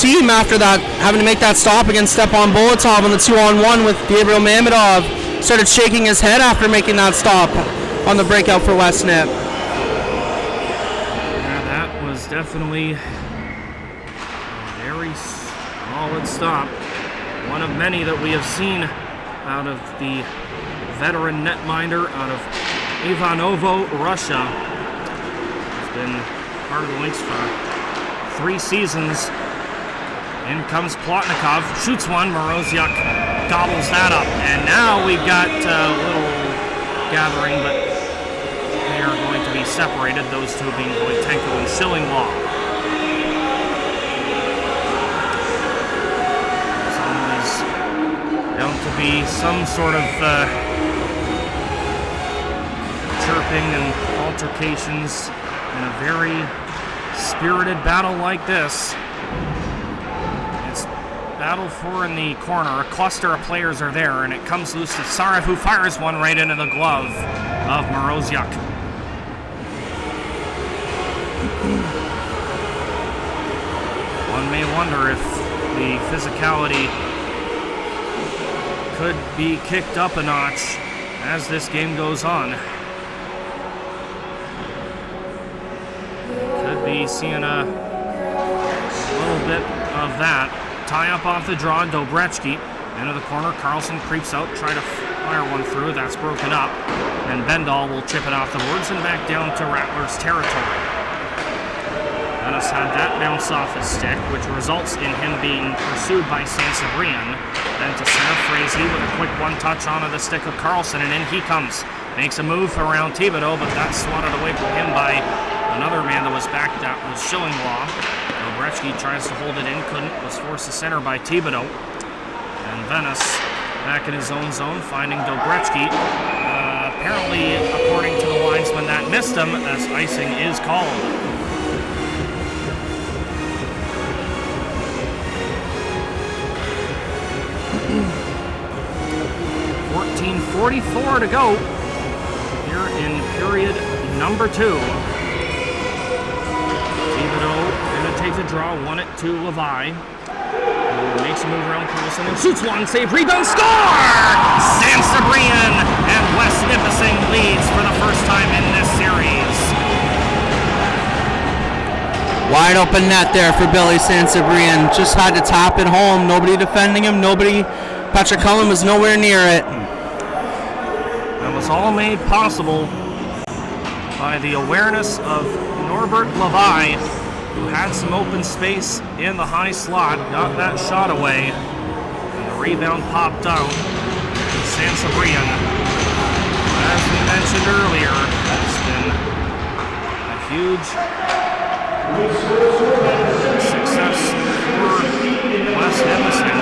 Speaker 2: team after that, having to make that stop against Stepan Bolotov on the 2-on-1 with Gabriel Mamedov. Started shaking his head after making that stop on the breakout for West Nip.
Speaker 1: Yeah, that was definitely a very solid stop. One of many that we have seen out of the veteran netminder out of Ivanovo, Russia. He's been part of the Lynx for 3 seasons. In comes Plotnikov, shoots one, Moroziuk gobbles that up. And now we've got a little gathering, but they are going to be separated, those two being Wojtenko and Schillinglaw. Down to be some sort of chirping and altercations in a very spirited battle like this. It's battle 4 in the corner. A cluster of players are there, and it comes loose to Sarev, who fires one right into the glove of Moroziuk. One may wonder if the physicality could be kicked up a notch as this game goes on. Could be seeing a little bit of that. Tie up off the draw, Dobretsky into the corner. Carlson creeps out, try to fire one through. That's broken up, and Bendall will chip it off the boards and back down to Rattlers territory. Dennis had that bounce off his stick, which results in him being pursued by Sansabrian. Then to center, Frazee with a quick one-touch onto the stick of Carlson, and in he comes. Makes a move around Thibodeau, but that's swatted away from him by another man that was back. That was Schillinglaw. Dobretsky tries to hold it in, couldn't, was forced to center by Thibodeau. And Venice back in his own zone, finding Dobretsky. Apparently, according to the linesman, that missed him, as icing is called. 14:44 to go here in period number 2. Thibodeau going to take the draw, won it to Levi. Makes a move around Carlson and shoots one, save, rebound, score! Sansabrian, and West Nipissing leads for the first time in this series.
Speaker 2: Wide open net there for Billy Sansabrian. Just had to tap it home. Nobody defending him. Patrick Cullen was nowhere near it.
Speaker 1: That was all made possible by the awareness of Norbert Levi, who had some open space in the high slot, got that shot away, and the rebound popped out. Sansabrian, as we mentioned earlier, has been a huge success for West Nipissing.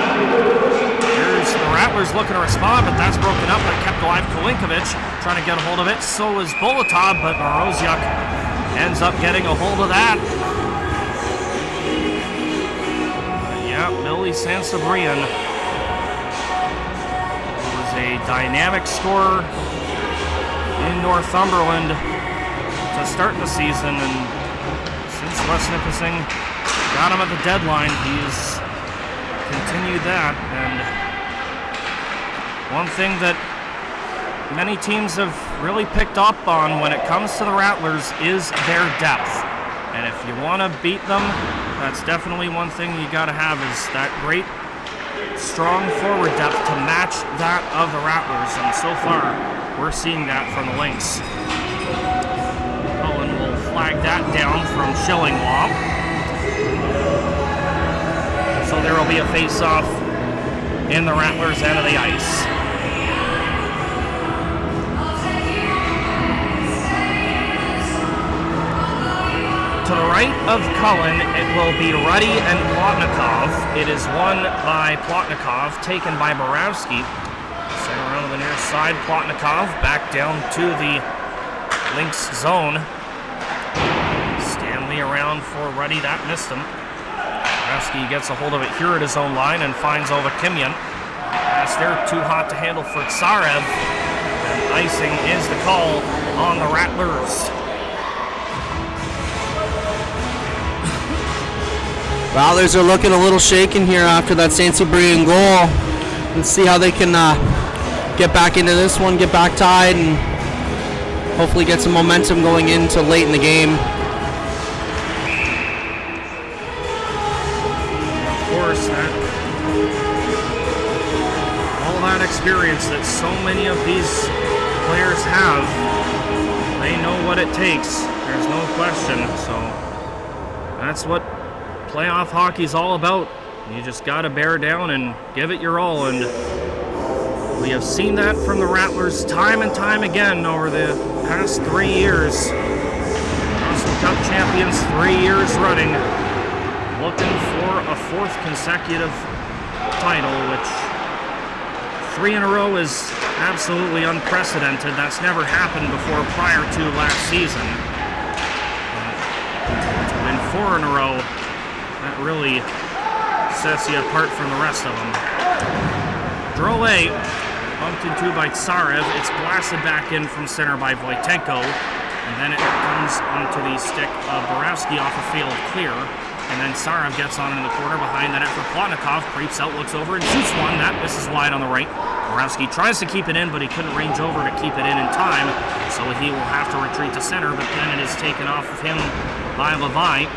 Speaker 1: Here's the Rattlers looking to respond, but that's broken up, but kept alive. Kolinkovic trying to get a hold of it. So is Bolotov, but Moroziuk ends up getting a hold of that. Yeah, Billy Sansabrian was a dynamic scorer in Northumberland to start the season, and since West Nipissing got him at the deadline, he's continued that, and one thing that many teams have really picked up on when it comes to the Rattlers is their depth. And if you want to beat them, that's definitely one thing you got to have, is that great, strong forward depth to match that of the Rattlers. And so far, we're seeing that from the Lynx. Cullen will flag that down from Shillinglaw. So there will be a face-off in the Rattlers' end of the ice. To the right of Cullen, it will be Ruddy and Plotnikov. It is won by Plotnikov, taken by Borowski. Sent around to the near side, Plotnikov back down to the Lynx zone. Stanley around for Ruddy, that missed him. Borowski gets a hold of it here at his own line and finds Ovakimian. Pass there, too hot to handle for Tsarev. And icing is the call on the Rattlers.
Speaker 2: Rattlers are looking a little shaken here after that St. Cyprian goal. Let's see how they can get back into this one, get back tied, and hopefully get some momentum going into late in the game.
Speaker 1: Of course, all that experience that so many of these players have, they know what it takes. There's no question. So that's what playoff hockey's all about. You just got to bear down and give it your all, and we have seen that from the Rattlers time and time again over the past 3 years. National Cup champions 3 years running, looking for a 4th consecutive title, which 3 in a row is absolutely unprecedented. That's never happened before prior to last season. To win 4 in a row, that really sets you apart from the rest of them. Drole bumped into by Tsarev. It's blasted back in from center by Voitenko. And then it comes onto the stick of Borowski off a field clear. And then Tsarev gets on in the corner behind that effort. Plotnikov creeps out, looks over, and shoots one. That misses wide on the right. Borowski tries to keep it in, but he couldn't range over to keep it in time. So he will have to retreat to center, but then it is taken off of him by Levi.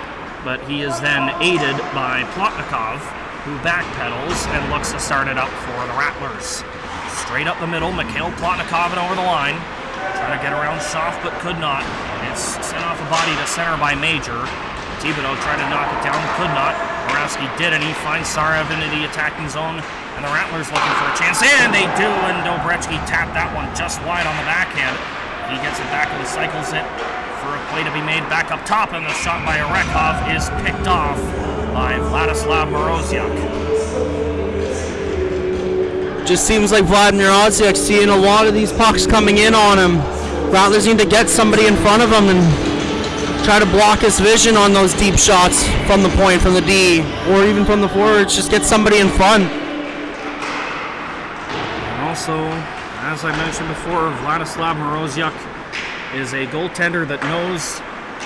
Speaker 1: But he is then aided by Plotnikov, who backpedals and looks to start it up for the Rattlers. Straight up the middle, Mikhail Plotnikov and over the line. Trying to get around Schaff, but could not. It's sent off a body to center by Major. Thibodeau tried to knock it down, could not. Borowski did, and he finds Tsarev into the attacking zone, and the Rattlers looking for a chance, and they do, and Dobretsky tapped that one just wide on the backhand. He gets it back and cycles it for a play to be made back up top, and the shot by Arekov is picked off by Vladislav Moroziuk.
Speaker 2: Just seems like Vladimir Oziuk's seeing a lot of these pucks coming in on him. Rattlers need to get somebody in front of him and try to block his vision on those deep shots from the point, from the D, or even from the forwards. Just get somebody in front.
Speaker 1: And also, as I mentioned before, Vladislav Moroziuk is a goaltender that knows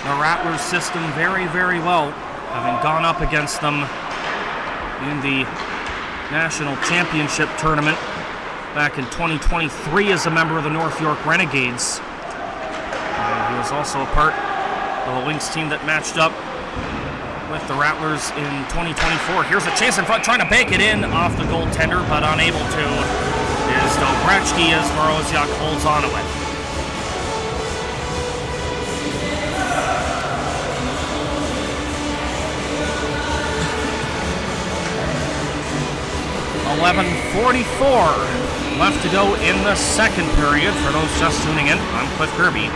Speaker 1: the Rattlers system very, very well, having gone up against them in the National Championship Tournament back in 2023 as a member of the North York Renegades. He was also a part of the Lynx team that matched up with the Rattlers in 2024. Here's a chance in front, trying to bank it in off the goaltender, but unable to is Dobretsky as Moroziuk holds on to it. .44 left to go in the second period. For those just tuning in, I'm Cliff Kirby.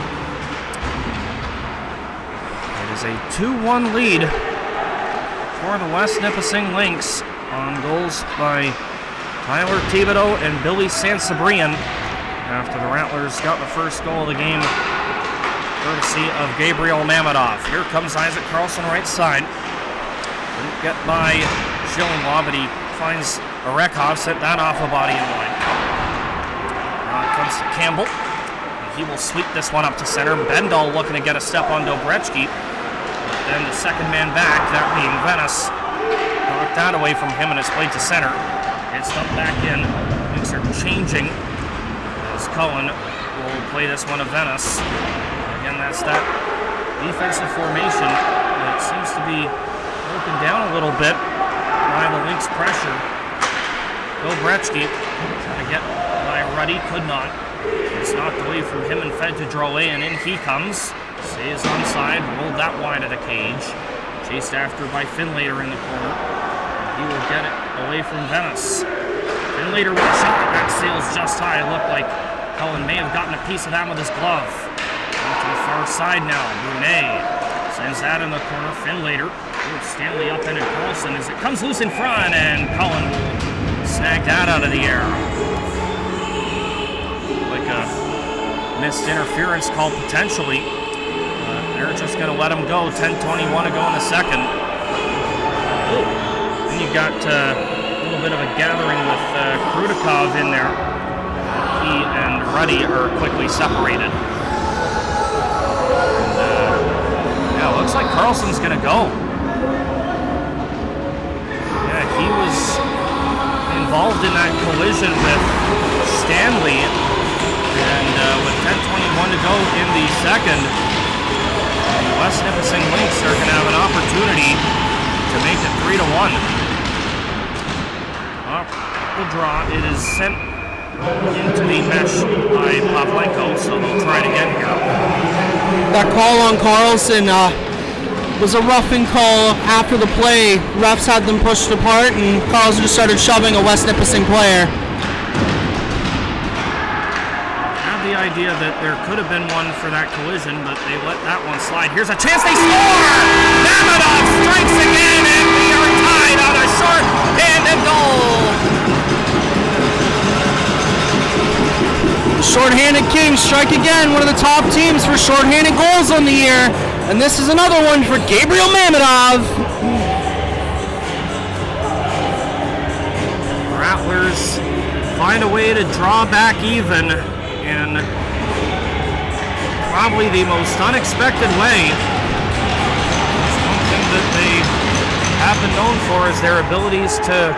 Speaker 1: It is a 2-1 lead for the West Nipissing Lynx on goals by Tyler Thibodeau and Billy Sansabrian after the Rattlers got the first goal of the game courtesy of Gabriel Mamedov. Here comes Isaac Carlson right side. Didn't get by Shillinglaw, but he finds Arekov, sent that off a body in line. Now it comes to Campbell. And he will sweep this one up to center. Bendall looking to get a step on Dobretsky. Then the second man back, that being Venice, knocked that away from him and it's played to center. It's dumped back in Lynx are changing as Cullen will play this one to Venice. Again, that's that defensive formation that seems to be broken down a little bit by the Lynx pressure. Go Brechke, trying to get by Ruddy, could not. It's knocked away from him and fed to Droe, and in he comes. Stays onside, rolled that wide of the cage. Chased after by Finlater in the corner. He will get it away from Venice. Finlater with a shot that sails just high. It looked like Cullen may have gotten a piece of that with his glove. Out to the far side now. Brunet sends that in the corner. Finlater. Stanley up in and Carlson as it comes loose in front, and Cullen will snag that out of the air. Like a missed interference call potentially. They're just going to let him go. 10:21 to go in the second. Then you got a little bit of a gathering with Krudikov in there. He and Ruddy are quickly separated. And, yeah, looks like Carlson's going to go. Yeah, he was involved in that collision with Stanley. And with 10:21 to go in the second, West Nipissing Lynx are going to have an opportunity to make it 3-1. Off the draw, it is sent into the mesh by Pavlenko, so they'll try it again here.
Speaker 2: That call on Carlson was a roughing call after the play. Refs had them pushed apart, and Carlson just started shoving a West Nipissing player.
Speaker 1: The idea that there could have been one for that collision, but they let that one slide. Here's a chance, they score! Mamadov strikes again, and we are tied on a short-handed goal.
Speaker 2: Short-handed Kings strike again, one of the top teams for short-handed goals on the year, and this is another one for Gabriel Mamadov.
Speaker 1: Rattlers find a way to draw back even in probably the most unexpected way. It's one thing that they have been known for is their abilities to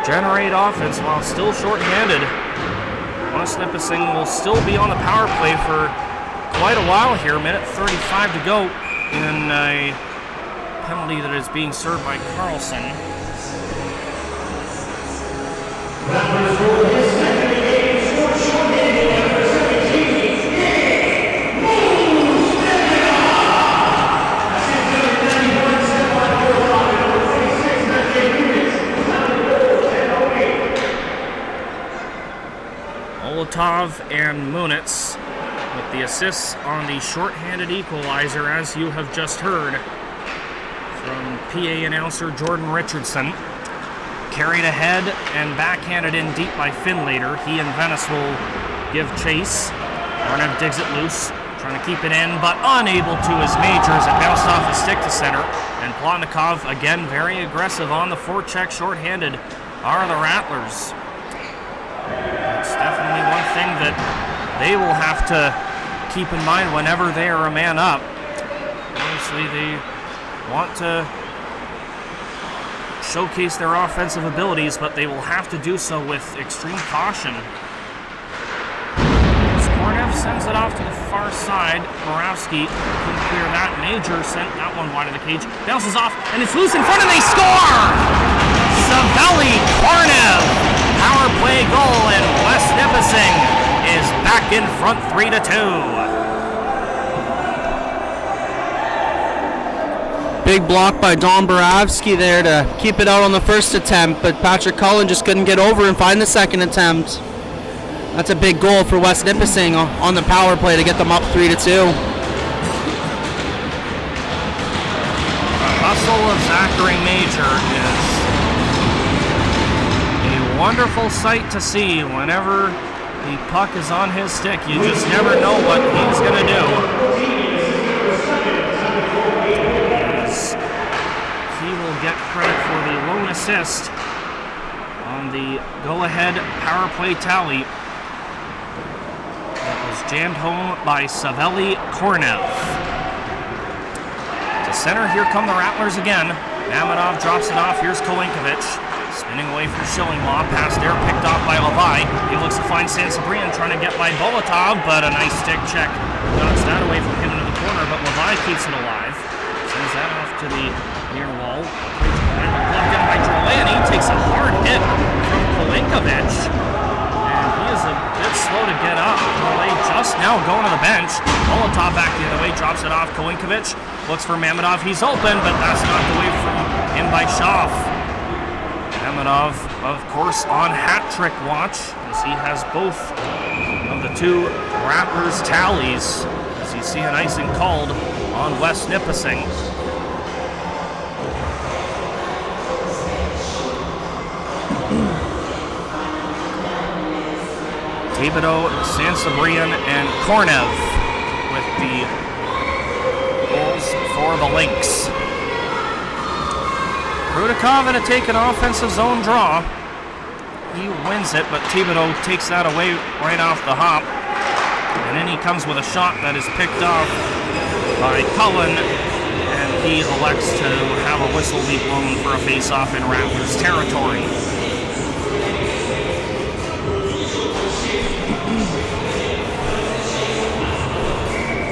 Speaker 1: generate offense while still short-handed. West Nipissing will still be on the power play for quite a while here. Minute 35 to go in a penalty that is being served by Carlson. Molotov and Munitz with the assists on the short-handed equalizer, as you have just heard from PA announcer Jordan Richardson. Carried ahead and backhanded in deep by Finlater. He and Venice will give chase. Arnev digs it loose, trying to keep it in, but unable to as Majors. It bounced off his stick to center. And Plotnikov, again, very aggressive on the forecheck. Short-handed are the Rattlers. It's definitely one thing that they will have to keep in mind whenever they are a man up. Obviously, they want to showcase their offensive abilities, but they will have to do so with extreme caution. Kornev sends it off to the far side. Moravsky couldn't clear that. Major sent that one wide of the cage. Bounces off, and it's loose in front, and they score! Savelli Kornev! Power play goal, and West Nipissing is back in front 3-2.
Speaker 2: Big block by Don Boravsky there to keep it out on the first attempt, but Patrick Cullen just couldn't get over and find the second attempt. That's a big goal for West Nipissing on the power play to get them up 3-2.
Speaker 1: The hustle of Zachary Major is a wonderful sight to see. Whenever the puck is on his stick, you just never know what he's going to do. He will get credit for the lone assist on the go-ahead power play tally. That was jammed home by Savelli Kornev. To center, here come the Rattlers again. Mamadov drops it off. Here's Kolinkovic. Spinning away from Schillinglaw. Pass there, picked off by Levi. He looks to find Sansabrian trying to get by Bolotov, but a nice stick check knocks that away from him into the corner, but Levi keeps it alive. Sends that off to the near wall. Blocked in by Trelani. Takes a hard hit from Kolinkovic. And he is a bit slow to get up. Trelay just now going to the bench. Bolotov back the other way, drops it off. Kolinkovic looks for Mamedov. He's open, but that's knocked away from him by Schaaf. Mamedov, of course, on hat-trick watch, as he has both of the two Rattlers tallies, as you see an icing called on West Nipissing. Thibodeau, Sansabrian, and Kornev with the goals for the Lynx. Krudikov in a taken offensive zone draw. He wins it, but Thibodeau takes that away right off the hop. And then he comes with a shot that is picked off by Cullen, and he elects to have a whistle be blown for a face-off in Rattlers territory.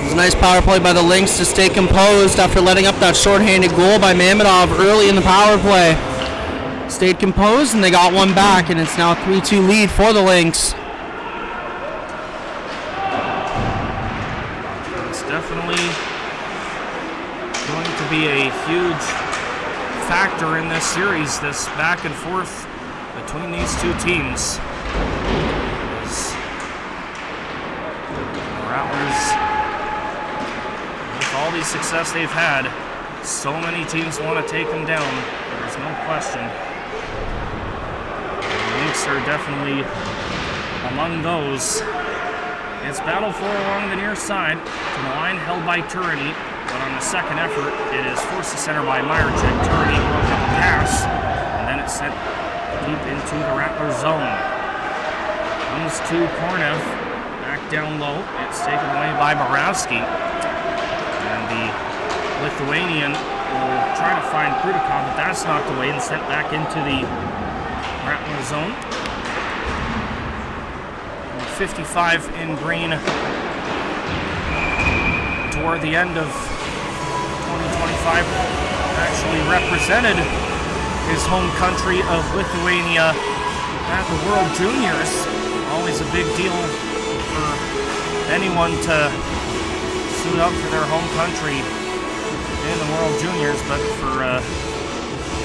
Speaker 2: A nice power play by the Lynx to stay composed after letting up that shorthanded goal by Mamedov early in the power play. Stayed composed and they got one back, and it's now a 3-2 lead for the Lynx.
Speaker 1: It's definitely going to be a huge factor in this series, this back and forth between these two teams. As the Rattlers, all the success they've had, so many teams want to take them down. There's no question. The Lynx are definitely among those. It's battle for along the near side to the line held by Turini, but on the second effort, it is forced to center by Meyerchick. Turini broke up the pass, and then it's sent deep into the Rattlers zone. Comes to Kornev, back down low. It's taken away by Moravsky. And the Lithuanian will try to find Krudikov, but that's knocked away and sent back into the Rattler zone. 55 in green toward the end of 2025 actually represented his home country of Lithuania at the World Juniors. Always a big deal for anyone to suit up for their home country in the World Juniors, but for a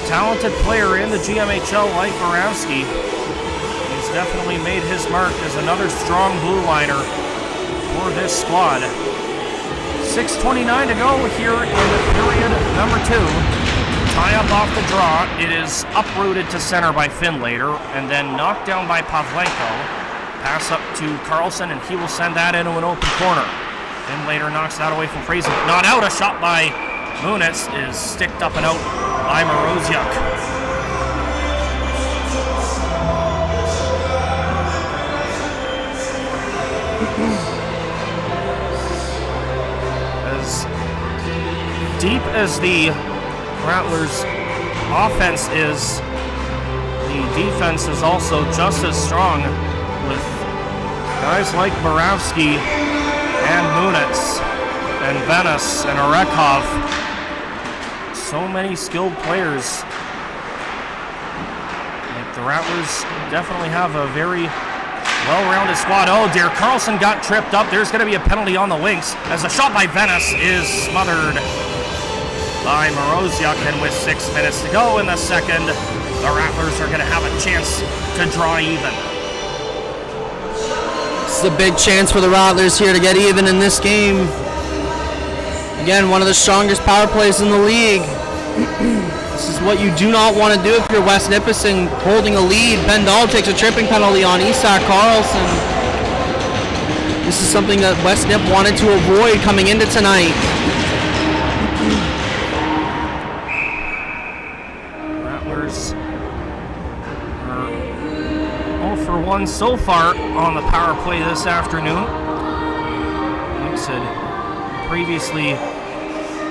Speaker 1: talented player in the GMHL like Moravsky, he's definitely made his mark as another strong blue liner for this squad. 6:29 to go here in period number 2. Tie up off the draw. It is uprooted to center by Finlater and then knocked down by Pavlenko. Pass up to Carlson, and he will send that into an open corner. Finlater knocks that away from Fraser, but not out. A shot by Munitz is sticked up and out by Moroziuk. As deep as the Rattlers offense is, the defense is also just as strong, with guys like Moravsky and Munitz and Venice and Orekov. So many skilled players. Like the Rattlers definitely have a very well-rounded squad. Oh dear, Carlson got tripped up. There's going to be a penalty on the Lynx as a shot by Venice is smothered by Moroziuk, and with 6 minutes to go in the second, the Rattlers are going to have a chance to draw even.
Speaker 2: This is a big chance for the Rattlers here to get even in this game. Again, one of the strongest power plays in the league. This is what you do not want to do if you're West Nipissing holding a lead. Ben Dahl takes a tripping penalty on Isak Carlson. This is something that West Nip wanted to avoid coming into tonight.
Speaker 1: Rattlers are 0 for 1 so far on the power play this afternoon. Lynx had previously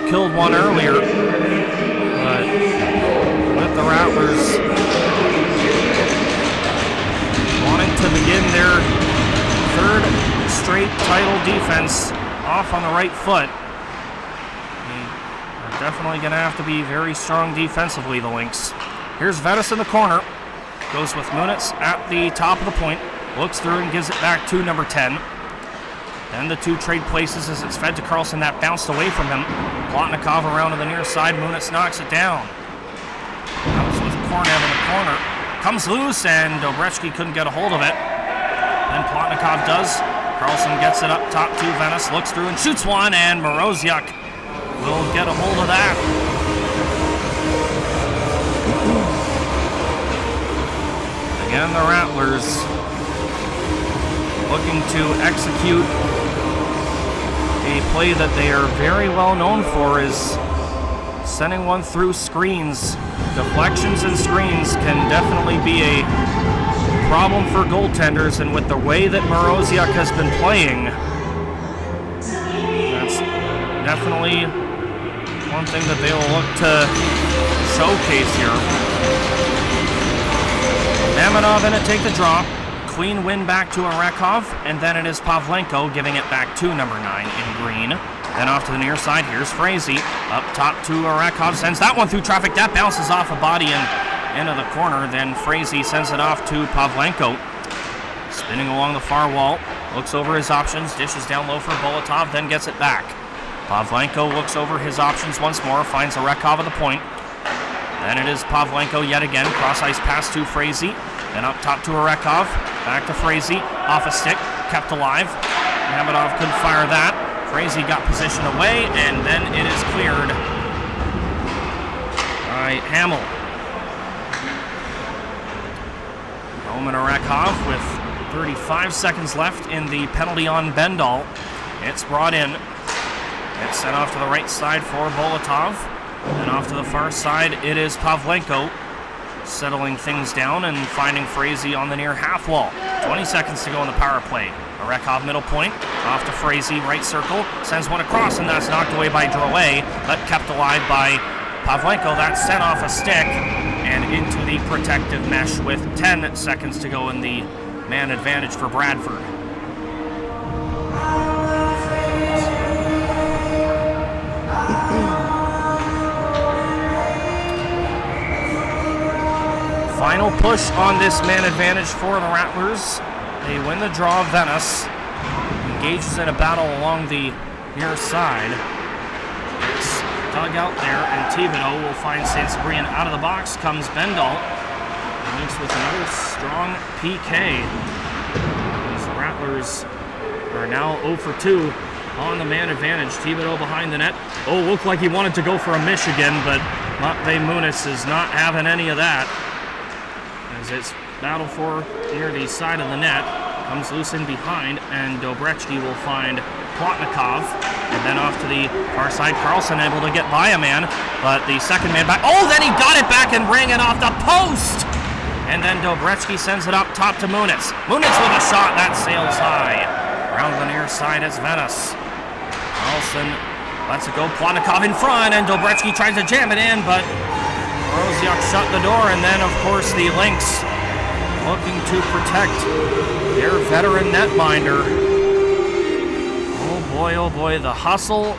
Speaker 1: killed one earlier, but with the Rattlers and to begin their third straight title defense off on the right foot. They're definitely going to have to be very strong defensively, the Lynx. Here's Venice in the corner. Goes with Munitz at the top of the point. Looks through and gives it back to number 10. Then the two trade places as it's fed to Carlson. That bounced away from him. Plotnikov around to the near side. Munitz knocks it down. That was with Kornev in the corner. Comes loose, and Dobretsky couldn't get a hold of it. Then Plotnikov does. Carlson gets it up top to Venice. Looks through and shoots one, and Moroziuk will get a hold of that. Again, the Rattlers looking to execute a play that they are very well known for, is sending one through screens. Deflections and screens can definitely be a problem for goaltenders, and with the way that Moroziuk has been playing, that's definitely one thing that they'll look to showcase here. Mamadov in it, take the draw. Clean win back to Arekov, and then it is Pavlenko giving it back to number 9 in green. Then off to the near side, here's Frazee. Up top to Arekov, sends that one through traffic. That bounces off a body and into the corner. Then Frazee sends it off to Pavlenko. Spinning along the far wall, looks over his options, dishes down low for Bolotov, then gets it back. Pavlenko looks over his options once more, finds Arekov at the point. Then it is Pavlenko yet again, cross-ice pass to Frazee. Then up top to Arekov, back to Frazee, off a stick, kept alive. Mamadov couldn't fire that. Frazee got position away, and then it is cleared by Hamill. Roman Arekov with 35 seconds left in the penalty on Bendall. It's brought in. It's sent off to the right side for Bolotov. And off to the far side, it is Pavlenko settling things down and finding Frazee on the near half wall. 20 seconds to go in the power play. Arekov middle point, off to Frazee, right circle, sends one across, and that's knocked away by Drouet, but kept alive by Pavlenko. That's sent off a stick and into the protective mesh with 10 seconds to go in the man advantage for Bradford. Final push on this man advantage for the Rattlers. They win the draw of Venice. Engages in a battle along the near side. It's dug out there, and Thibodeau will find St. Cyprian out of the box. Comes Bendall. Lynx with another strong PK. These Rattlers are now 0 for 2 on the man advantage. Thibodeau behind the net. Oh, looked like he wanted to go for a Michigan, but Matvei Munitz is not having any of that. As it's battle for near the side of the net, comes loose in behind, and Dobretsky will find Plotnikov, and then off to the far side. Carlson able to get by a man, but the second man back. Oh, then he got it back and rang it off the post, and then Dobretsky sends it up top to Munitz. Munitz with a shot that sails high. Around the near side, it's Venice. Carlson lets it go. Plotnikov in front, and Dobretsky tries to jam it in, but Moroziuk shut the door, and then, of course, the Lynx looking to protect their veteran netminder. Oh boy, the hustle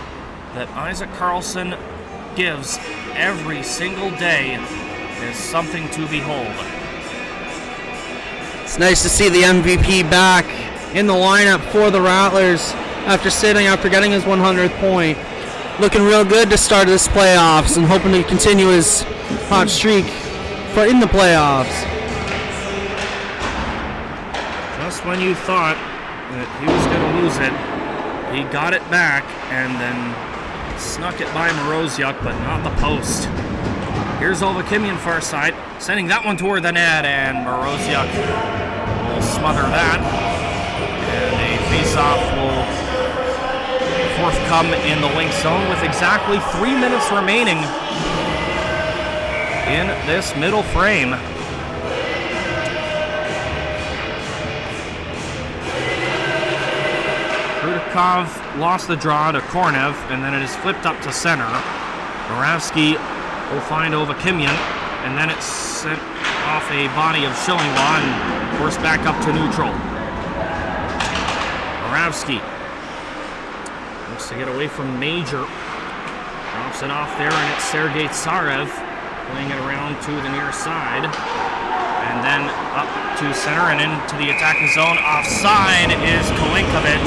Speaker 1: that Isaac Carlson gives every single day is something to behold.
Speaker 2: It's nice to see the MVP back in the lineup for the Rattlers after getting his 100th point. Looking real good to start this playoffs and hoping to continue his hot streak in the playoffs.
Speaker 1: Just when you thought that he was going to lose it, he got it back and then snuck it by Moroziuk, but not the post. Here's Ovakimian far side, sending that one toward the net, and Moroziuk will smother that. And a face-off will forthcome in the Lynx zone with exactly 3 minutes remaining in this middle frame. Krudikov lost the draw to Kornev, and then it is flipped up to center. Moravsky will find Ovakimian, and then it's sent off a body of Schillinglaw and forced back up to neutral. Moravsky looks to get away from Major. Drops it off there, and it's Sergei Tsarev playing it around to the near side. And then up to center and into the attacking zone. Offside is Kolinkovic.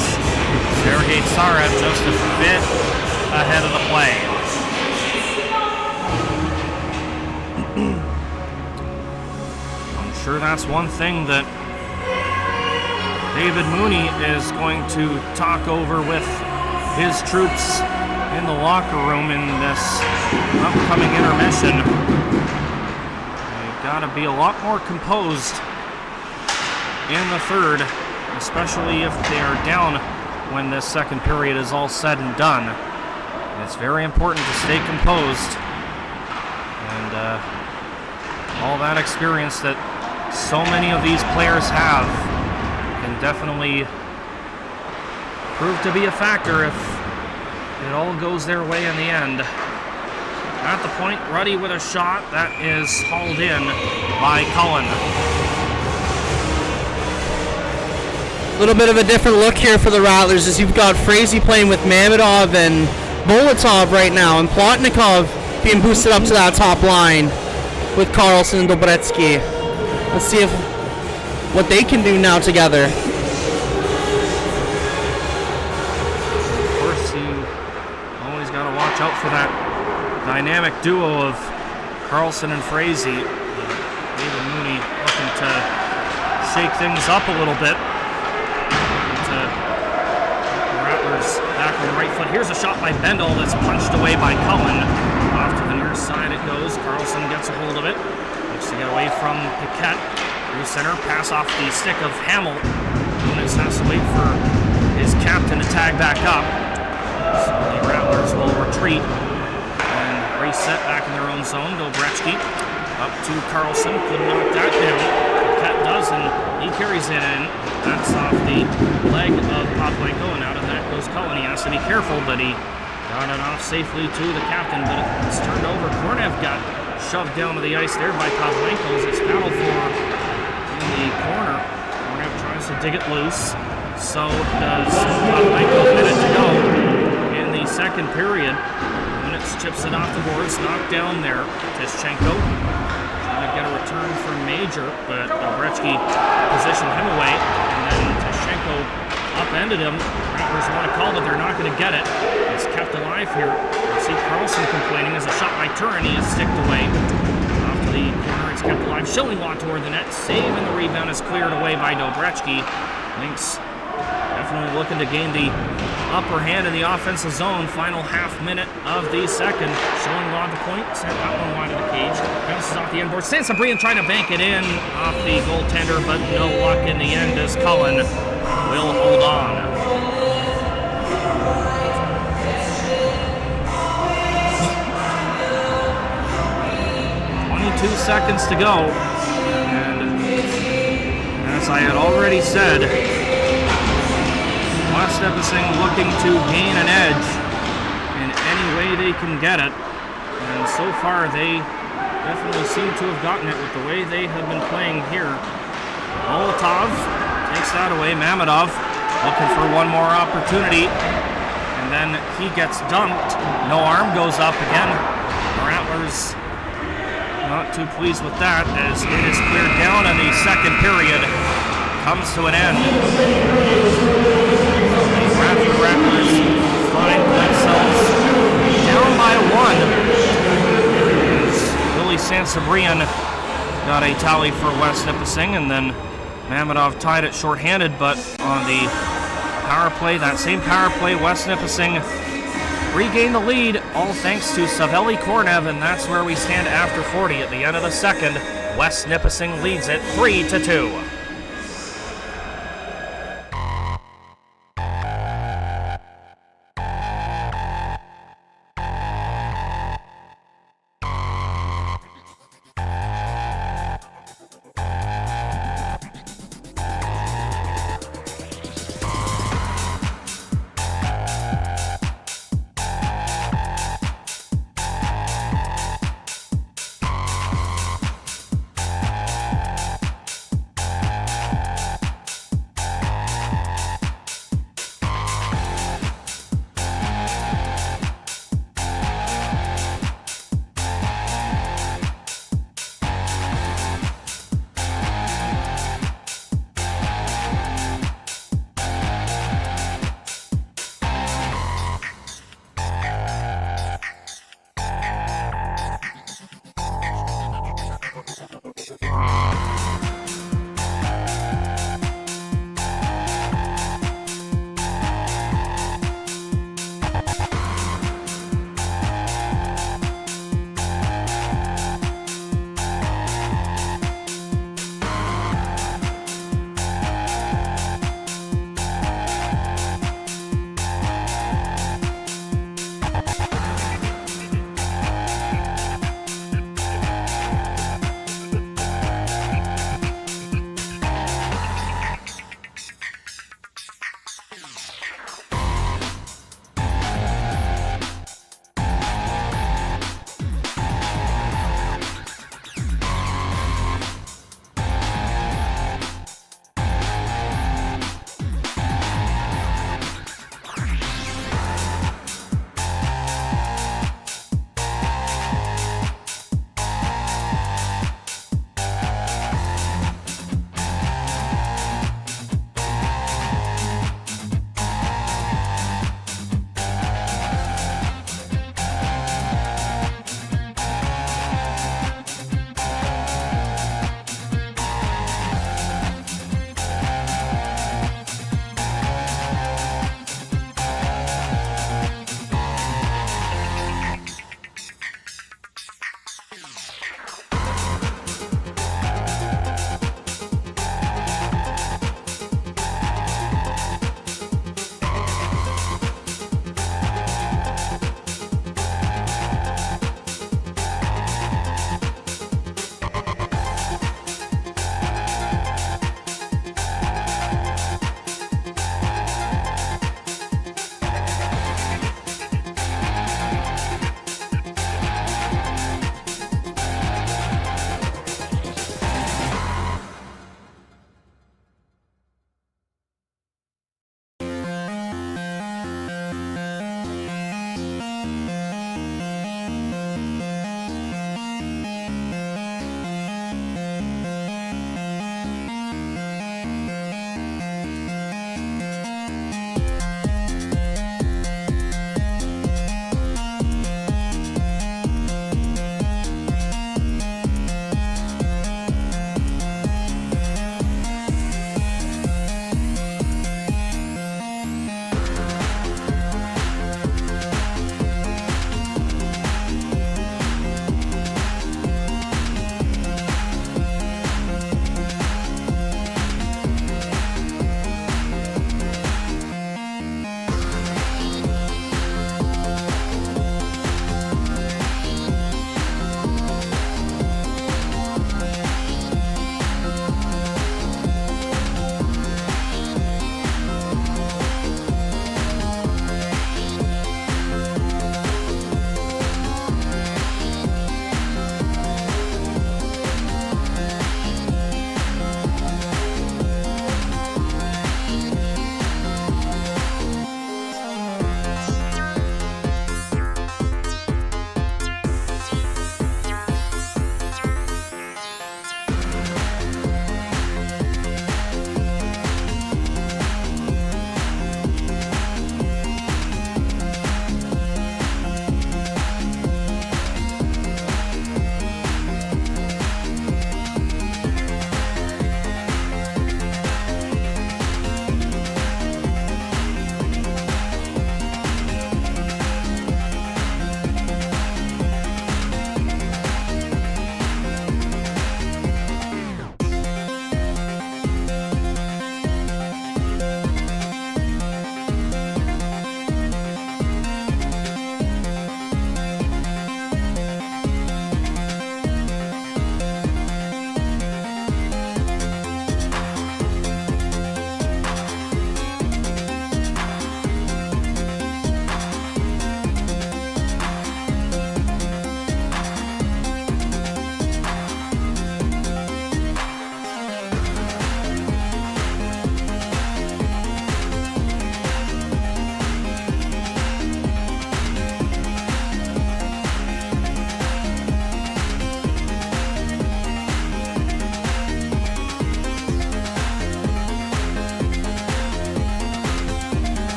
Speaker 1: Sergei Tsarev just a bit ahead of the play. I'm sure that's one thing that David Mooney is going to talk over with his troops in the locker room in this upcoming intermission. They've got to be a lot more composed in the third, especially if they are down when this second period is all said and done. It's very important to stay composed, and all that experience that so many of these players have can definitely prove to be a factor if it all goes their way in the end. At the point, Ruddy with a shot that is hauled in by Cullen.
Speaker 2: A little bit of a different look here for the Rattlers as you've got Frazee playing with Mamedov and Bolotov right now, and Plotnikov being boosted up to that top line with Carlson and Dobretsky. Let's see what they can do now together.
Speaker 1: Of course, you always got to watch out for that dynamic duo of Carlson and Frazee. David Mooney looking to shake things up a little bit. Back on the right foot. Here's a shot by Bendel that's punched away by Cullen. Off to the near side it goes. Carlson gets a hold of it. Looks to get away from Piquette. Through center. Pass off the stick of Hamill. Nunes has to wait for his captain to tag back up. So the Rattlers will retreat and reset back in their own zone. Dobretsky up to Carlson. Couldn't knock that down. Piquette does, and he carries it in. That's off the leg of Pavlenko, and out of that goes Cullen. He has to be careful, but he got it off safely to the captain, but it's turned over. Kornev got shoved down to the ice there by Pavlenko as it's battled for in the corner. Kornev tries to dig it loose. So does Pavlenko. A minute to go in the second period. Minutes chips it off the boards, knocked down there. Tischenko trying to get a return from Major, but Dobretsky positioned him away, and then Tischenko upended him. Rattlers want to call, but they're not going to get it. It's kept alive here. You see Carlson complaining as a shot by Turin. He is sticked away. Off to the corner, it's kept alive. Schillinglaw toward the net. Save, and the rebound is cleared away by Dobretsky. Lynx definitely looking to gain the upper hand in the offensive zone. Final half minute of the second. Schillinglaw the point. Sent that one wide of the cage. Bounces off the end board. Saint-Cyprien trying to bank it in off the goaltender, but no luck in the end as Cullen will hold on. 22 seconds to go. And as I had already said, West Nipissing looking to gain an edge in any way they can get it. And so far they definitely seem to have gotten it with the way they have been playing here. Molotov takes that away. Mamedov looking for one more opportunity. And then he gets dumped. No arm goes up again. The Rattlers not too pleased with that as it is cleared down and the second period comes to an end. The Bradford Rattlers find themselves down by one. Billy Saint-Cyprien got a tally for West Nipissing, and then Mamedov tied it shorthanded, but on the power play, that same power play, West Nipissing regained the lead, all thanks to Savelli Kornev, and that's where we stand after 40 at the end of the second. West Nipissing leads it 3-2.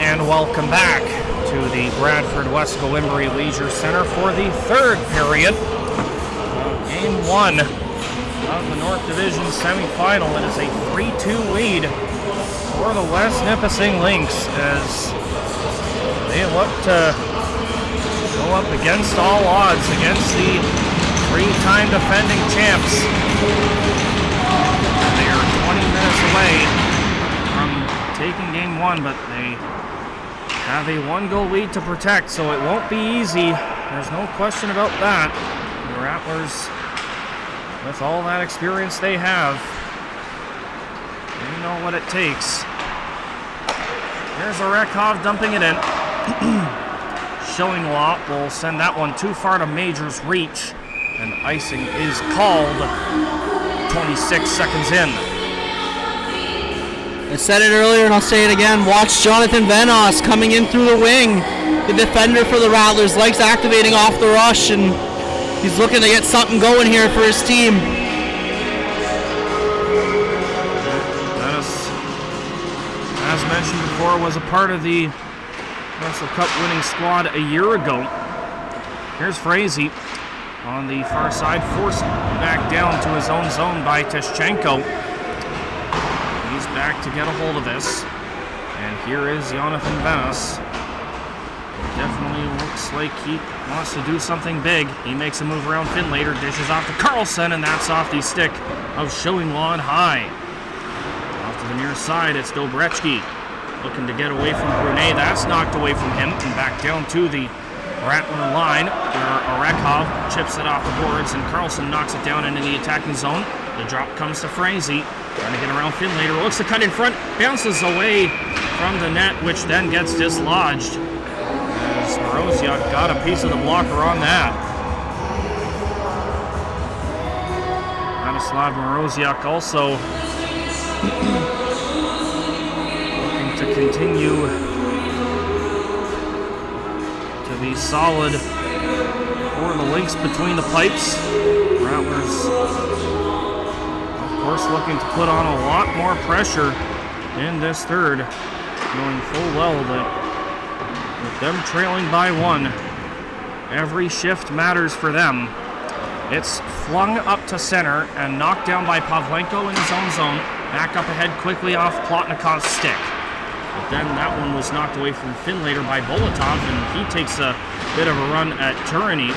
Speaker 1: and welcome back to the Bradford West Colimbury Leisure Center for the third period of Game 1 of the North Division semifinal. It is a 3-2 lead for the West Nipissing Lynx as they look to go up against all odds against the three-time defending champs. They are 20 minutes away from taking Game 1, but they have a one-goal lead to protect, so it won't be easy. There's no question about that. The Rattlers, with all that experience they have, they know what it takes. Here's Arekov dumping it in. Showing Law will send that one too far to Major's reach, and icing is called 26 seconds in.
Speaker 2: I said it earlier and I'll say it again. Watch Jonathan Venos coming in through the wing. The defender for the Rattlers likes activating off the rush, and he's looking to get something going here for his team.
Speaker 1: Venos, as mentioned before, was a part of the Russell Cup winning squad a year ago. Here's Frazee on the far side, forced back down to his own zone by Tishchenko. He's back to get a hold of this. And here is Jonathan Venos. Definitely looks like he wants to do something big. He makes a move around Finlater, dishes off to Carlson, and that's off the stick of Showing Law and High. Off to the near side, it's Dobretsky looking to get away from Brunet. That's knocked away from him and back down to the Rattler line, where Arekov chips it off the boards and Carlson knocks it down into the attacking zone. The drop comes to Frazee, trying to get around Finlater, looks to cut in front, bounces away from the net, which then gets dislodged. As Moroziak got a piece of the blocker on that. Vladislav Moroziak also looking to continue to be solid for the Lynx between the pipes. Rattlers, of course, looking to put on a lot more pressure in this third, knowing full well that with them trailing by one, every shift matters for them. It's flung up to center and knocked down by Pavlenko in his own zone. Back up ahead quickly off Plotnikov's stick. But then that one was knocked away from Finlater by Bolotov, and he takes a bit of a run at Turany.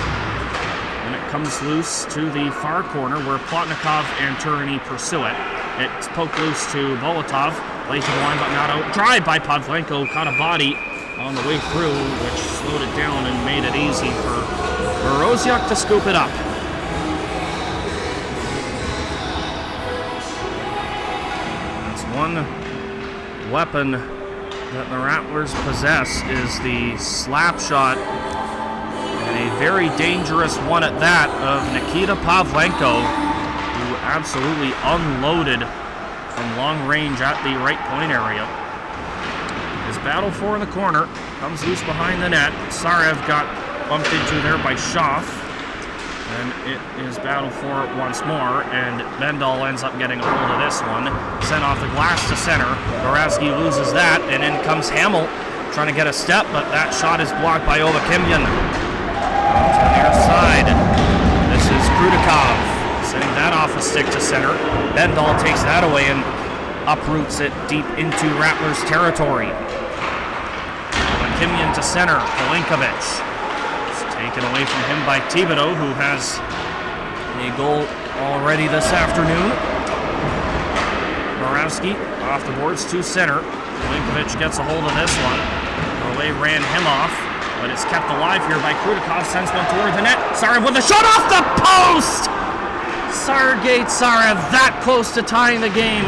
Speaker 1: And it comes loose to the far corner where Plotnikov and Turany pursue it. It's poked loose to Bolotov, late to the line but not out. Drive by Pavlenko, caught a body on the way through, which slowed it down and made it easy for Moroziak to scoop it up. That's one weapon that the Rattlers possess, is the slap shot, and a very dangerous one at that, of Nikita Pavlenko, who absolutely unloaded from long range at the right point area. His battle for in the corner comes loose behind the net. Sarev got bumped into there by Schaff, and it is battle for it once more, and Bendal ends up getting a hold of this one. Sent off the glass to center. Gorazki loses that, and in comes Hamill, trying to get a step, but that shot is blocked by Ovakimyan. To the near side, this is Krudikov, sending that off a stick to center. Bendal takes that away and uproots it deep into Rattlers territory. Ovakimyan to center, Kolinkovic. Taken away from him by Thibodeau, who has a goal already this afternoon. Moravsky off the boards to center. Kolinkovic gets a hold of this one. Norway ran him off, but it's kept alive here by Krudikov. Sends one toward the net. Sarev with a shot off the post! Sergei Sarev that close to tying the game.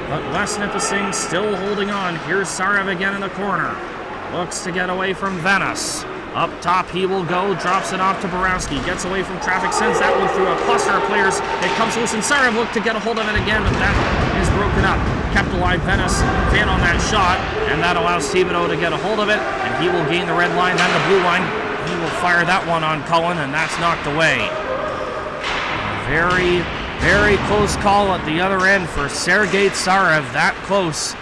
Speaker 1: But West Nipissing still holding on. Here's Sarev again in the corner. Looks to get away from Venos. Up top he will go, drops it off to Borowski, gets away from traffic, sends that one through a cluster of players. It comes loose, and Sarev looked to get a hold of it again, but that is broken up. Kept alive, Venos fan on that shot, and that allows Thibodeau to get a hold of it, and he will gain the red line, then the blue line. He will fire that one on Cullen, and that's knocked away. Very, very close call at the other end for Sergei Sarev, that close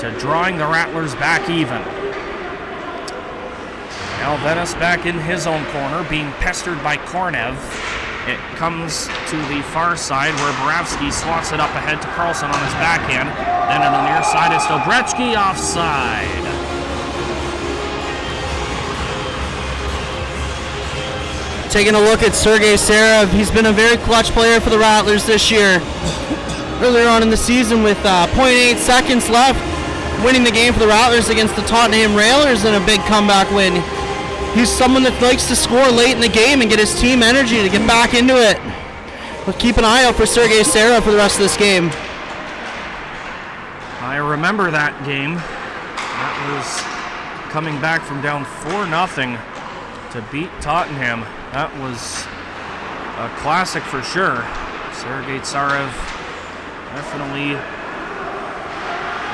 Speaker 1: to drawing the Rattlers back even. Now Venice back in his own corner, being pestered by Kornev. It comes to the far side where Borowski slots it up ahead to Carlson on his backhand. Then on the near side is Dobretsky offside.
Speaker 2: Taking a look at Sergei Serev, he's been a very clutch player for the Rattlers this year. Earlier on in the season with 0.8 seconds left, winning the game for the Rattlers against the Tottenham Railers in a big comeback win. He's someone that likes to score late in the game and get his team energy to get back into it. But keep an eye out for Sergei Serev for the rest of this game.
Speaker 1: I remember that game. That was coming back from down 4-0 to beat Tottenham. That was a classic for sure. Sergei Tsarev definitely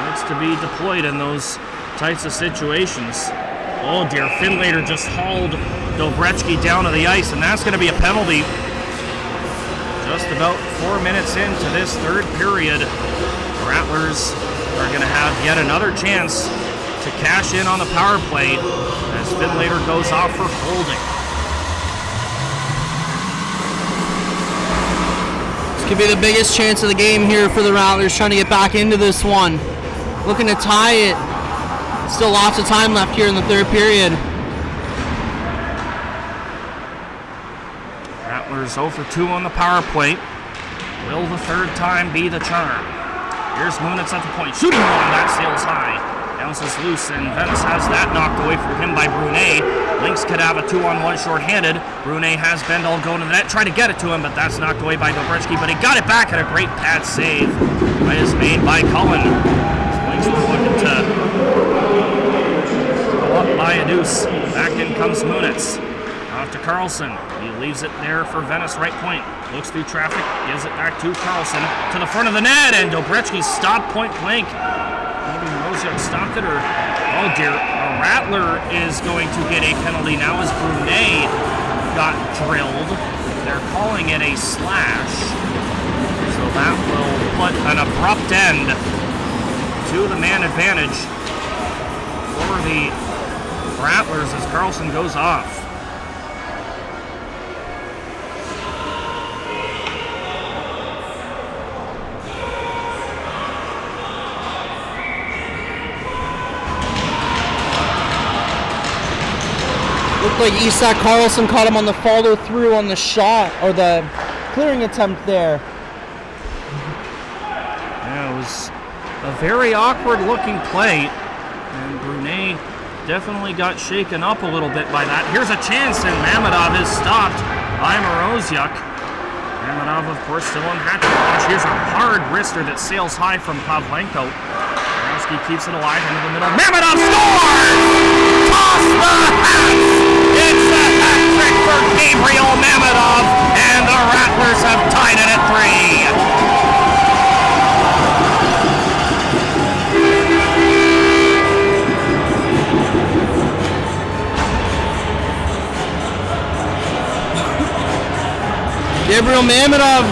Speaker 1: needs to be deployed in those types of situations. Oh dear, Finlater just hauled Dobretsky down to the ice, and that's going to be a penalty. Just about 4 minutes into this third period, the Rattlers are going to have yet another chance to cash in on the power play as Finlater goes off for holding.
Speaker 2: This could be the biggest chance of the game here for the Rattlers, trying to get back into this one. Looking to tie it. Still lots of time left here in the third period.
Speaker 1: Rattlers 0 for 2 on the power play. Will the third time be the charm? Here's Munitz at the point. Shooting one, that sails high. Bounces loose, and Venice has that knocked away from him by Brunet. Lynx could have a 2-on-1 shorthanded. Brunet has Bendall going to the net, trying to get it to him, but that's knocked away by Dobretsky, but he got it back, and a great pad save is made by Cullen. Lynx were looking to go up by a deuce. Back in comes Munitz. Off to Carlson. He leaves it there for Venice right point. Looks through traffic, gives it back to Carlson. To the front of the net, and Dobretsky stopped point blank. Maybe Moroziuk stopped it, or... Oh dear, a Rattler is going to get a penalty now as Brunet got drilled. They're calling it a slash. So that will put an abrupt end to the man advantage for the Rattlers as Carlson goes off.
Speaker 2: Looked like Isak Carlson caught him on the follow through on the shot, or the clearing attempt there.
Speaker 1: Yeah, it was a very awkward looking play, and Brunet definitely got shaken up a little bit by that. Here's a chance, and Mamedov is stopped by Moroziuk. Mamedov, of course, still on hat watch. Here's a hard wrister that sails high from Pavlenko. Borowski keeps it alive into the middle. Mamedov scores! Toss the hat! It's a hat trick for Gabriel Mamedov, and the Rattlers have tied it at 3.
Speaker 2: Gabriel Mamedov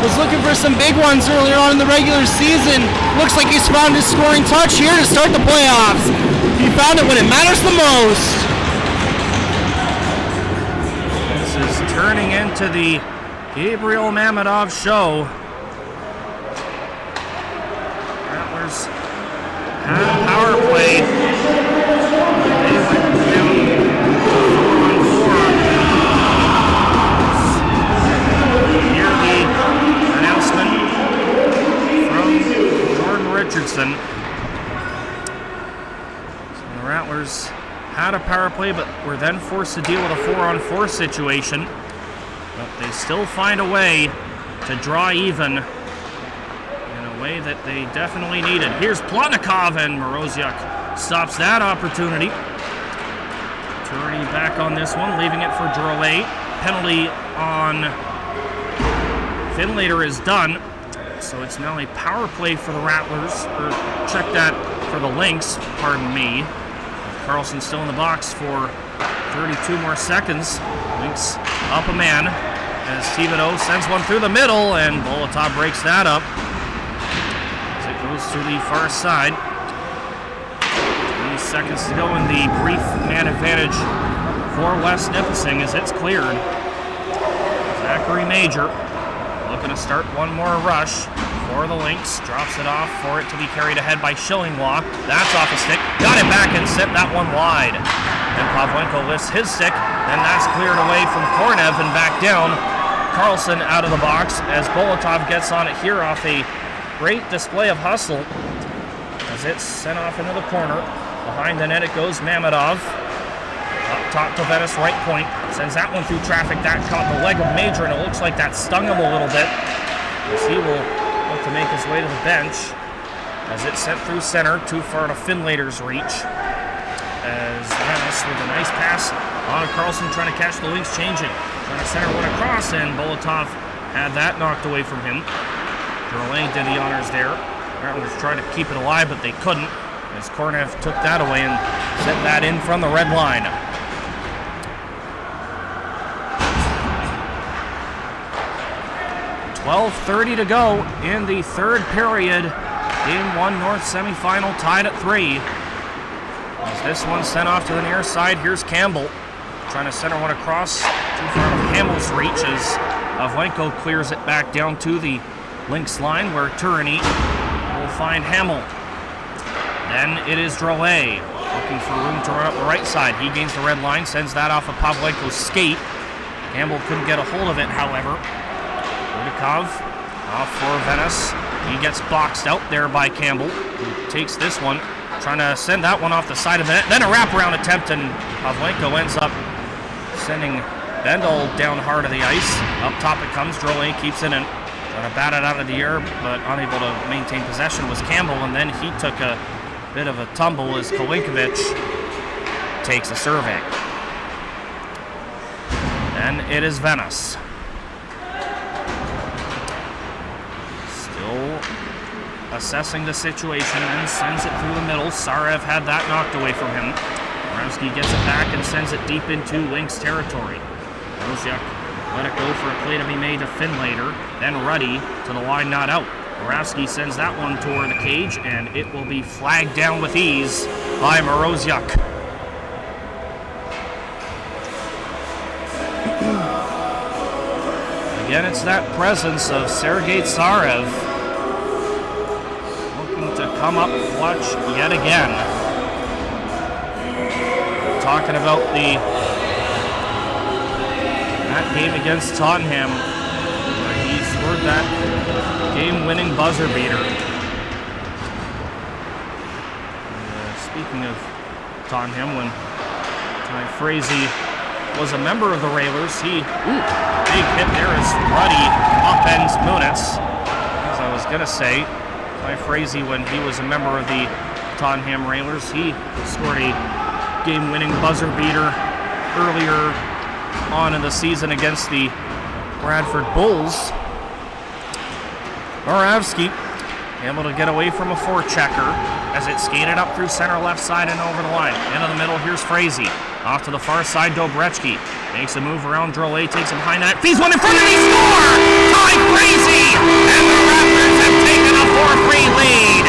Speaker 2: was looking for some big ones earlier on in the regular season. Looks like he's found his scoring touch here to start the playoffs. He found it when it matters the most.
Speaker 1: This is turning into the Gabriel Mamedov show. Rattlers had a power play. They went down 4-on-4. Hear the announcement from Jordan Richardson. So the Rattlers had a power play, but were then forced to deal with a 4-on-4 situation. But they still find a way to draw even in a way that they definitely needed. Here's Plotnikov, and Moroziuk stops that opportunity. Turning back on this one, leaving it for Drouet. Penalty on Finlater is done. So it's now a power play for the Rattlers, or check that for the Lynx, pardon me. Carlson still in the box for 32 more seconds. Lynx up a man as Thibodeau sends one through the middle, and Bolotov breaks that up as it goes to the far side. seconds to go in the brief man advantage for West Nipissing as it's cleared. Zachary Major looking to start one more rush for the Lynx. Drops it off for it to be carried ahead by Shillinglaw. That's off a stick. Got it back and sent that one wide. And Pavlenko lifts his stick. Then that's cleared away from Kornev and back down. Carlson out of the box as Bolotov gets on it here off a great display of hustle as it's sent off into the corner. Behind the net it goes Mamedov. Up top to Venice, right point. Sends that one through traffic. That caught the leg of Major and it looks like that stung him a little bit as he will look to make his way to the bench as it's sent through center, too far to Finlater's reach. As Venice with a nice pass on Carlson trying to catch the Lynx changing. Trying to center one across, and Bolotov had that knocked away from him. Gerlain did the honors there. Rattlers tried to keep it alive, but they couldn't, as Kornev took that away and sent that in from the red line. .12:30 to go in the third period. Game 1 North semifinal tied at 3. As this one sent off to the near side, here's Campbell. Trying to center one across too far of Hamill's reach as Pavlenko clears it back down to the Lynx line where Turini will find Hamill. Then it is Drolet looking for room to run up the right side. He gains the red line, sends that off of Pavlenko's skate. Campbell couldn't get a hold of it, however. Rudikov off for Venice. He gets boxed out there by Campbell, who takes this one, trying to send that one off the side of the net. Then a wraparound attempt, and Pavlenko ends up sending Bendel down hard of the ice. Up top it comes. Drolet keeps it in. Trying to bat it out of the air, but unable to maintain possession was Campbell, and then he took a bit of a tumble as Kolinkovic takes a survey. And it is Venice. Still assessing the situation and sends it through the middle. Sarev had that knocked away from him. Borowski gets it back and sends it deep into Lynx territory. Rosiak let it go for a play to be made to Finlater. Then Ruddy to the line, not out. Borowski sends that one toward the cage, and it will be flagged down with ease by Moroziak. Again, it's that presence of Sergei Sarev looking to come up clutch yet again. Talking about that game against Tottenham, where he scored that game-winning buzzer beater. Speaking of Tottenham, when Ty Frazee was a member of the Rattlers, big hit there as Ruddy upends Muniz. As I was gonna say, Ty Frazee, when he was a member of the Tottenham Rattlers, he scored a game-winning buzzer beater earlier on in the season against the Bradford Bulls. Moravsky able to get away from a forechecker as it skated up through center left side and over the line. Into the middle, here's Frazee. Off to the far side, Dobretsky makes a move around Drolet, takes him behind that, feeds one in front, and he score! Ty Frazee! And the Rattlers have taken a 4-3 lead!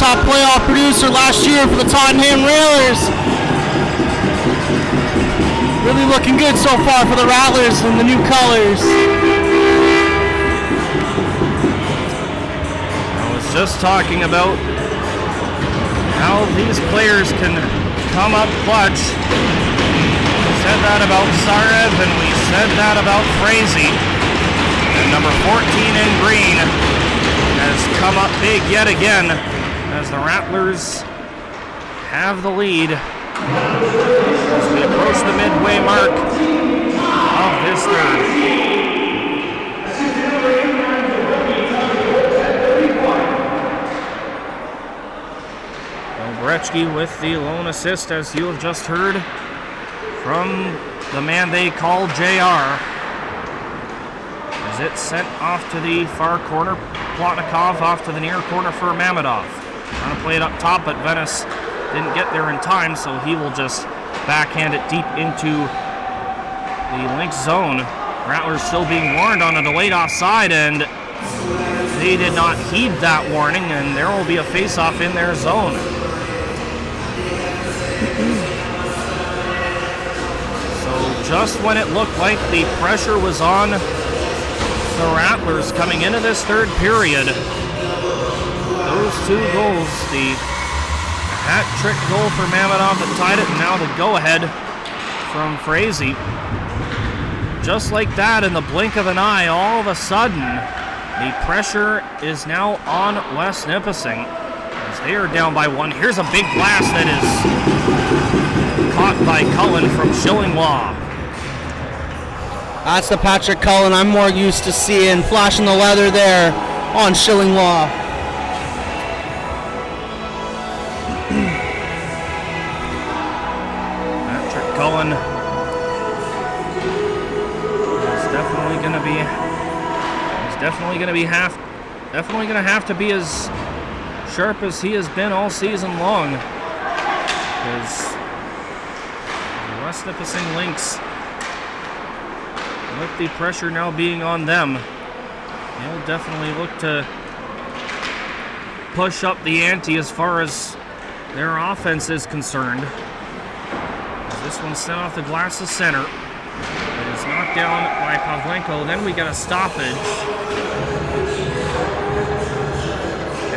Speaker 2: Top playoff producer last year for the Tottenham Rattlers. Really looking good so far for the Rattlers in the new colors.
Speaker 1: I was just talking about how these players can come up clutch. We said that about Sarev, and we said that about Frazee. And number 14 in green has come up big yet again as the Rattlers have the lead as we approach the midway mark of this third. Brechke with the lone assist, as you have just heard from the man they call JR. As it's sent off to the far corner, Plotnikov off to the near corner for Mamedov. Trying to play it up top, but Venice didn't get there in time, so he will just backhand it deep into the Lynx zone. Rattlers still being warned on a delayed offside, and they did not heed that warning, and there will be a face-off in their zone. So just when it looked like the pressure was on the Rattlers coming into this third period, those two goals, the hat-trick goal for Mamadov that tied it, and now the go-ahead from Frazee. Just like that, in the blink of an eye, all of a sudden, the pressure is now on West Nipissing as they are down by one. Here's a big blast that is caught by Cullen from Shillinglaw.
Speaker 2: That's the Patrick Cullen I'm more used to seeing, flashing the leather there on Shillinglaw.
Speaker 1: Patrick Cullen is definitely going to be have to be as sharp as he has been all season long, because the West Nipissing Lynx, with the pressure now being on them, they'll definitely look to push up the ante as far as their offense is concerned. As this one's sent off the glass of center. It is knocked down by Pavlenko. Then we got a stoppage.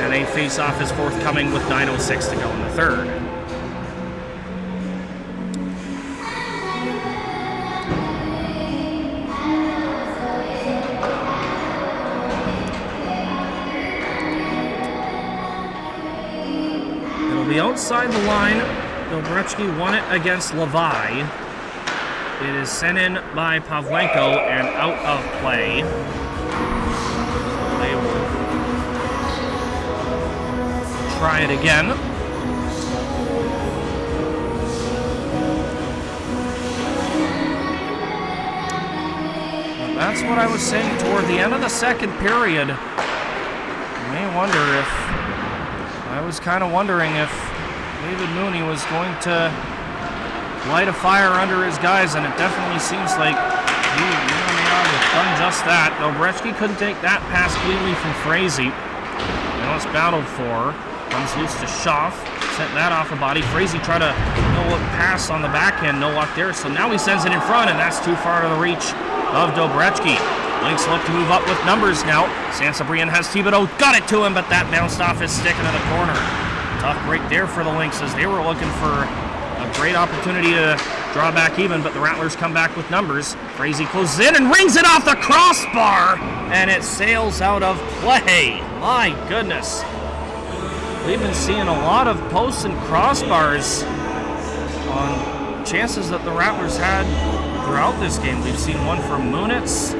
Speaker 1: And a face-off is forthcoming with 9:06 to go in the third. It'll be outside the line. Dobretsky won it against Levi. It is sent in by Pavlenko and out of play. They will try it again. Well, that's what I was saying toward the end of the second period. You may wonder if, I was kind of wondering if David Mooney was going to light a fire under his guys, and it definitely seems like he has done just that. Dobretsky couldn't take that pass cleanly from Frazee. Now it's battled for. Comes loose to Schaff. Sent that off a body. Frazee tried a no-look pass on the backhand. No luck there. So now he sends it in front, and that's too far to the reach of Dobretsky. Lynx look to move up with numbers now. Sansabrian has Thibodeau. Got it to him, but that bounced off his stick into the corner. Tough break there for the Lynx as they were looking for a great opportunity to draw back even, but the Rattlers come back with numbers. Frazee closes in and rings it off the crossbar, and it sails out of play. My goodness. We've been seeing a lot of posts and crossbars on chances that the Rattlers had throughout this game. We've seen one from Munitz.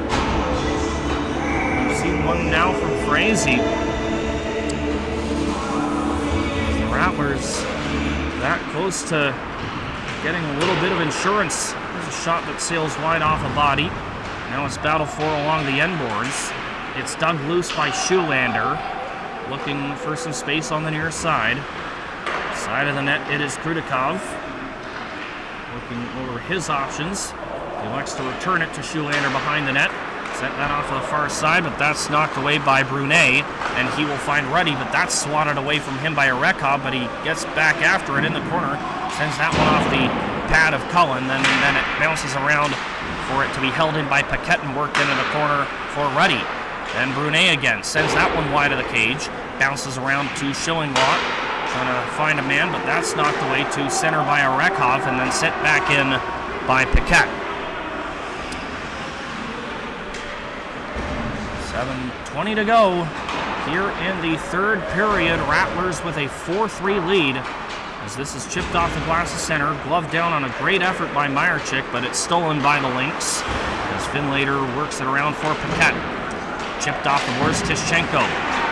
Speaker 1: We've seen one now from Frazee. The Rattlers that close to getting a little bit of insurance. There's a shot that sails wide off a body. Now it's battle for along the end boards. It's dug loose by Shoelander. Looking for some space on the near side. Side of the net, it is Krudikov. Looking over his options. He elects to return it to Shoelander behind the net. Sent that off to the far side, but that's knocked away by Brunet. And he will find Ruddy, but that's swatted away from him by Arekov, but he gets back after it in the corner. Sends that one off the pad of Cullen, and then it bounces around for it to be held in by Paquette and worked into the corner for Ruddy. And Brunet again sends that one wide of the cage. Bounces around to Shillinglaw. Trying to find a man, but that's knocked away to center by Arekov and then sent back in by Paquette. 7:20 to go here in the third period. Rattlers with a 4-3 lead as this is chipped off the glass of center. Glove down on a great effort by Meyerchick, but it's stolen by the Lynx as Finlater works it around for Paquette. Chipped off the boards, Tishchenko.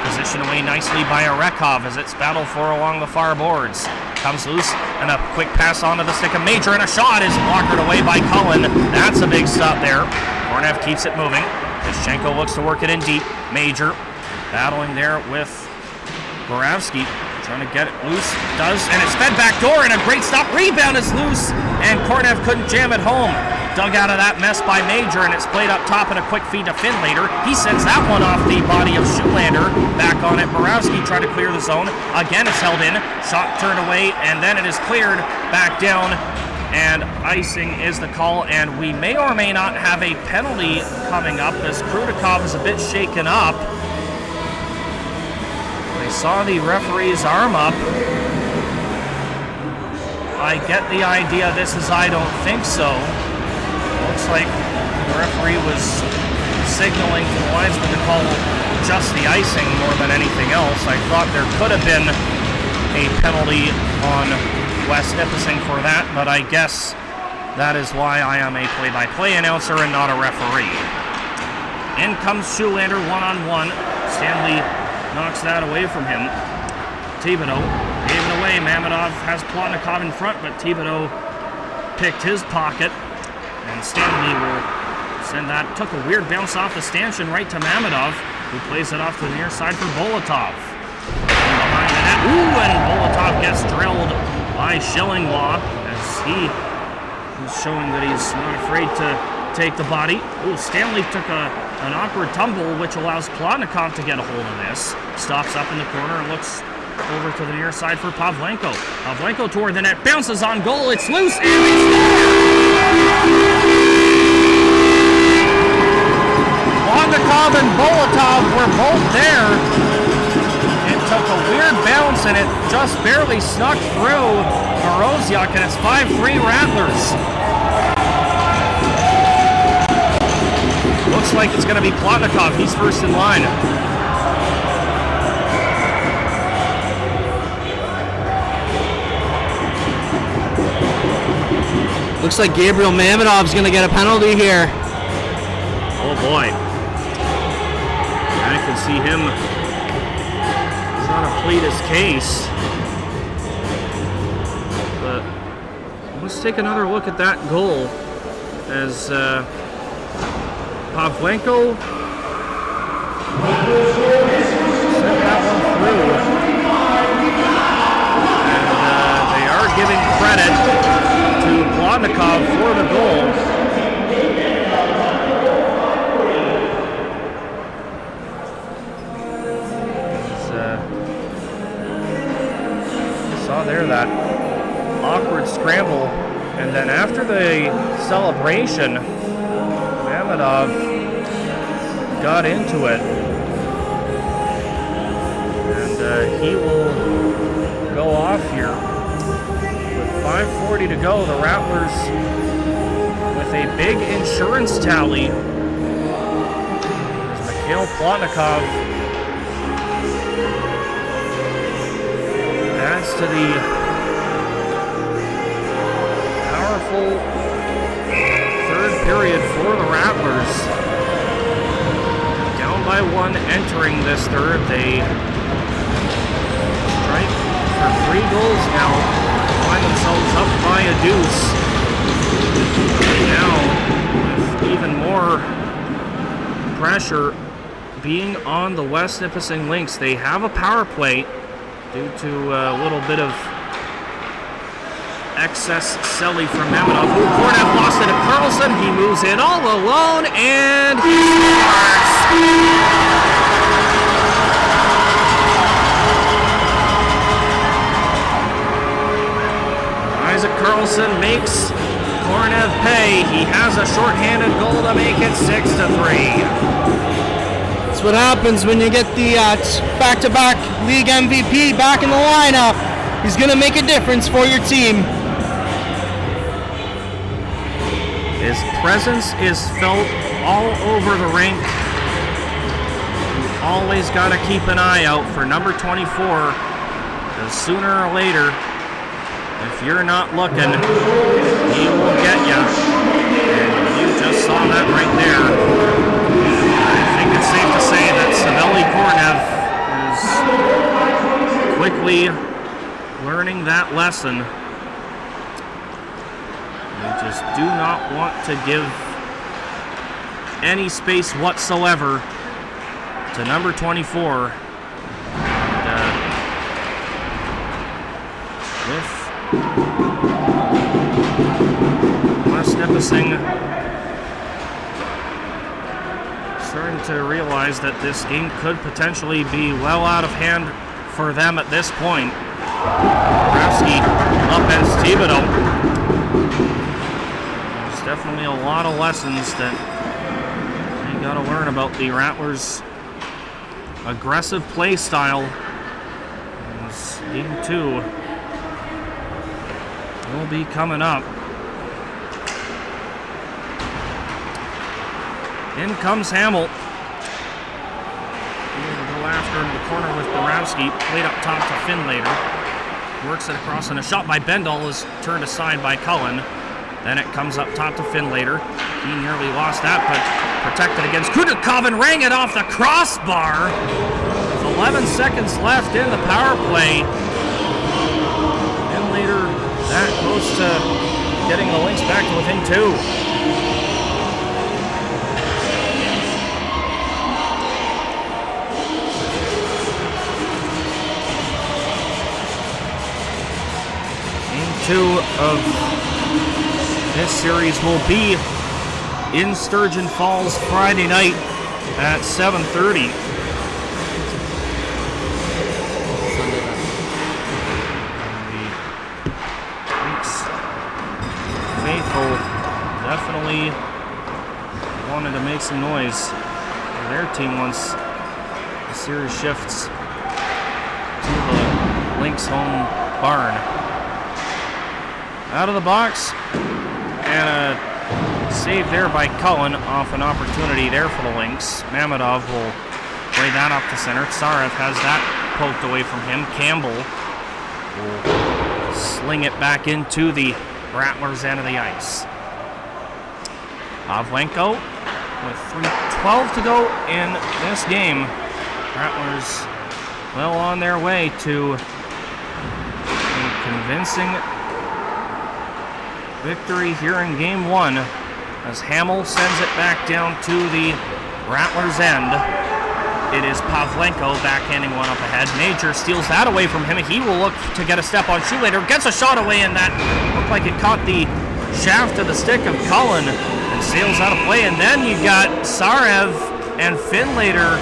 Speaker 1: Positioned away nicely by Arekov as it's battled for along the far boards. Comes loose and a quick pass onto the stick of Major, and a shot is blocked away by Cullen. That's a big stop there. Kornev keeps it moving. Tishchenko looks to work it in deep. Major battling there with Boravsky. Trying to get it loose. Does, and it's fed back door, and a great stop. Rebound is loose, and Kornev couldn't jam it home. dug out of that mess by Major, and it's played up top and a quick feed to Finlater. He sends that one off the body of Shoelander. Back on it, Borowski tried to clear the zone. Again, it's held in. Shot turned away, and then it is cleared back down. And icing is the call, and we may or may not have a penalty coming up as Krudikov is a bit shaken up. They saw the referee's arm up. I get the idea this is I don't think so. Looks like the referee was signaling to the linesman to call just the icing more than anything else. I thought there could have been a penalty on West Nipissing for that, but I guess that is why I am a play-by-play announcer and not a referee. In comes Shoelander one-on-one. Stanley knocks that away from him. Thibodeau gave it away. Mamedov has Plotnikov in front, but Thibodeau picked his pocket, and Stanley will send that. Took a weird bounce off the stanchion right to Mamedov, who plays it off to the near side for Bolotov. Behind the net. Ooh, and Bolotov gets drilled by Schillinglaw as he is showing that he's not afraid to take the body. Ooh, Stanley took an awkward tumble, which allows Plotnikov to get a hold of this. Stops up in the corner and looks over to the near side for Pavlenko. Pavlenko toward the net, bounces on goal, it's loose, and they score! Plotnikov and Bolotov were both there. It took a weird bounce, and it just barely snuck through Moroziak, and it's 5-3 Rattlers. Looks like it's going to be Plotnikov. He's first in line.
Speaker 2: Looks like Gabriel Mamedov's going to get a penalty here.
Speaker 1: Oh boy. I can see him trying to plead his case. But let's take another look at that goal as Pavlenko sent that one through. And they are giving credit to Plotnikov for the goal. Saw there that awkward scramble, and then after the celebration, Mamedov got into it, and he will go off here. 5:40 to go, the Rattlers with a big insurance tally. As Mikhail Plotnikov adds to the powerful third period for the Rattlers. Down by one entering this third, they strike for 3 goals now. Find themselves up by a deuce. Now, with even more pressure being on the West Nipissing Lynx, they have a power play due to a little bit of excess celly from Mamedov. Kornev lost it to Carlson. He moves in all alone, and he scores! Isaac Carlson makes Kornev pay. He has a shorthanded goal to make it 6-3.
Speaker 2: That's what happens when you get the back-to-back league MVP back in the lineup. He's going to make a difference for your team.
Speaker 1: His presence is felt all over the rink. Always got to keep an eye out for number 24, because sooner or later, if you're not looking, he will get you. And you just saw that right there. I think it's safe to say that Saveli Kornev is quickly learning that lesson. You just do not want to give any space whatsoever to number 24. And, with West West Nipissing starting to realize that this game could potentially be well out of hand for them at this point. Grafsky upends Thibodeau. There's definitely a lot of lessons that you got to learn about the Rattlers' aggressive play style. As game 2 will be coming up. In comes Hamill. He'll go after into the corner with Borowski. Played up top to Finlater. Works it across, and a shot by Bendall is turned aside by Cullen. Then it comes up top to Finlater. He nearly lost that, but protected against Kudakov and rang it off the crossbar. With 11 seconds left in the power play. Finlater that close to getting the Lynx back to within 2. Two of this series will be in Sturgeon Falls Friday night at 7:30. Lynx faithful definitely wanted to make some noise for their team once the series shifts to the Lynx home barn. Out of the box, and a save there by Cullen off an opportunity there for the Lynx. Mamedov will play that up to center. Tsarev has that poked away from him. Campbell will sling it back into the Rattlers' end of the ice. Pavlenko with 3:12 to go in this game. Rattlers well on their way to a convincing victory here in game 1 as Hamill sends it back down to the Rattlers' end. It is Pavlenko backhanding one up ahead. Major steals that away from him. He will look to get a step on Shoelater. Gets a shot away, and that looked like it caught the shaft of the stick of Cullen and sails out of play. And then you got Tsarev and Finlater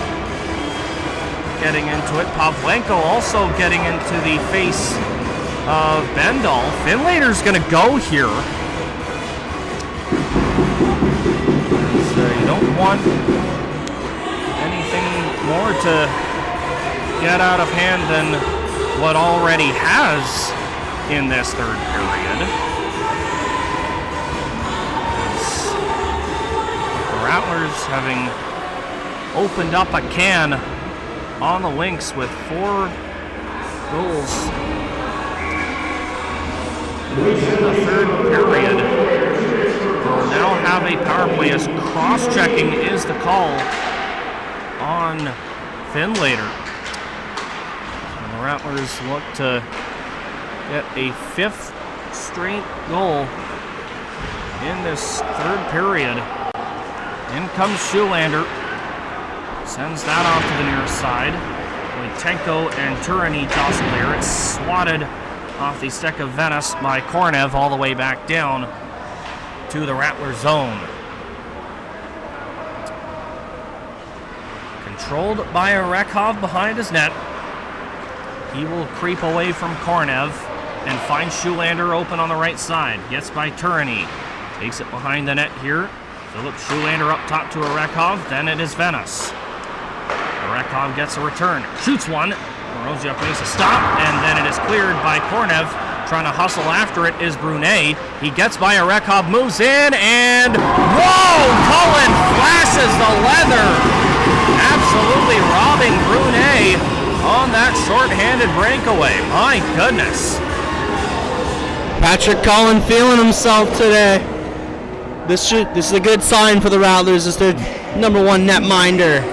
Speaker 1: getting into it. Pavlenko also getting into the face of Bendall. Finlater's going to go here. So you don't want anything more to get out of hand than what already has in this third period. The Rattlers having opened up a can on the Lynx with 4 goals in the third period. We'll now have a power play as cross-checking is the call on Finlater. And the Rattlers look to get a 5th straight goal in this third period. In comes Shoelander. Sends that off to the near side. Wojtenko and Turani jostle there. It's swatted off the stick of Venice by Kornev all the way back down to the Rattler zone. Controlled by Arekhov behind his net. He will creep away from Kornev and find Shoelander open on the right side. Gets by Turani. Takes it behind the net here. Philip Shoelander up top to Arekhov. Then it is Venice. Arekhov gets a return. Shoots one. Moroziuk makes a stop, and then it is cleared by Kornev. Trying to hustle after it is Brunet. He gets by Arekhov, moves in, and whoa! Cullen flashes the leather. Absolutely robbing Brunet on that short-handed breakaway. My goodness.
Speaker 2: Patrick Cullen feeling himself today. This is a good sign for the Rattlers. It's their number 1 netminder.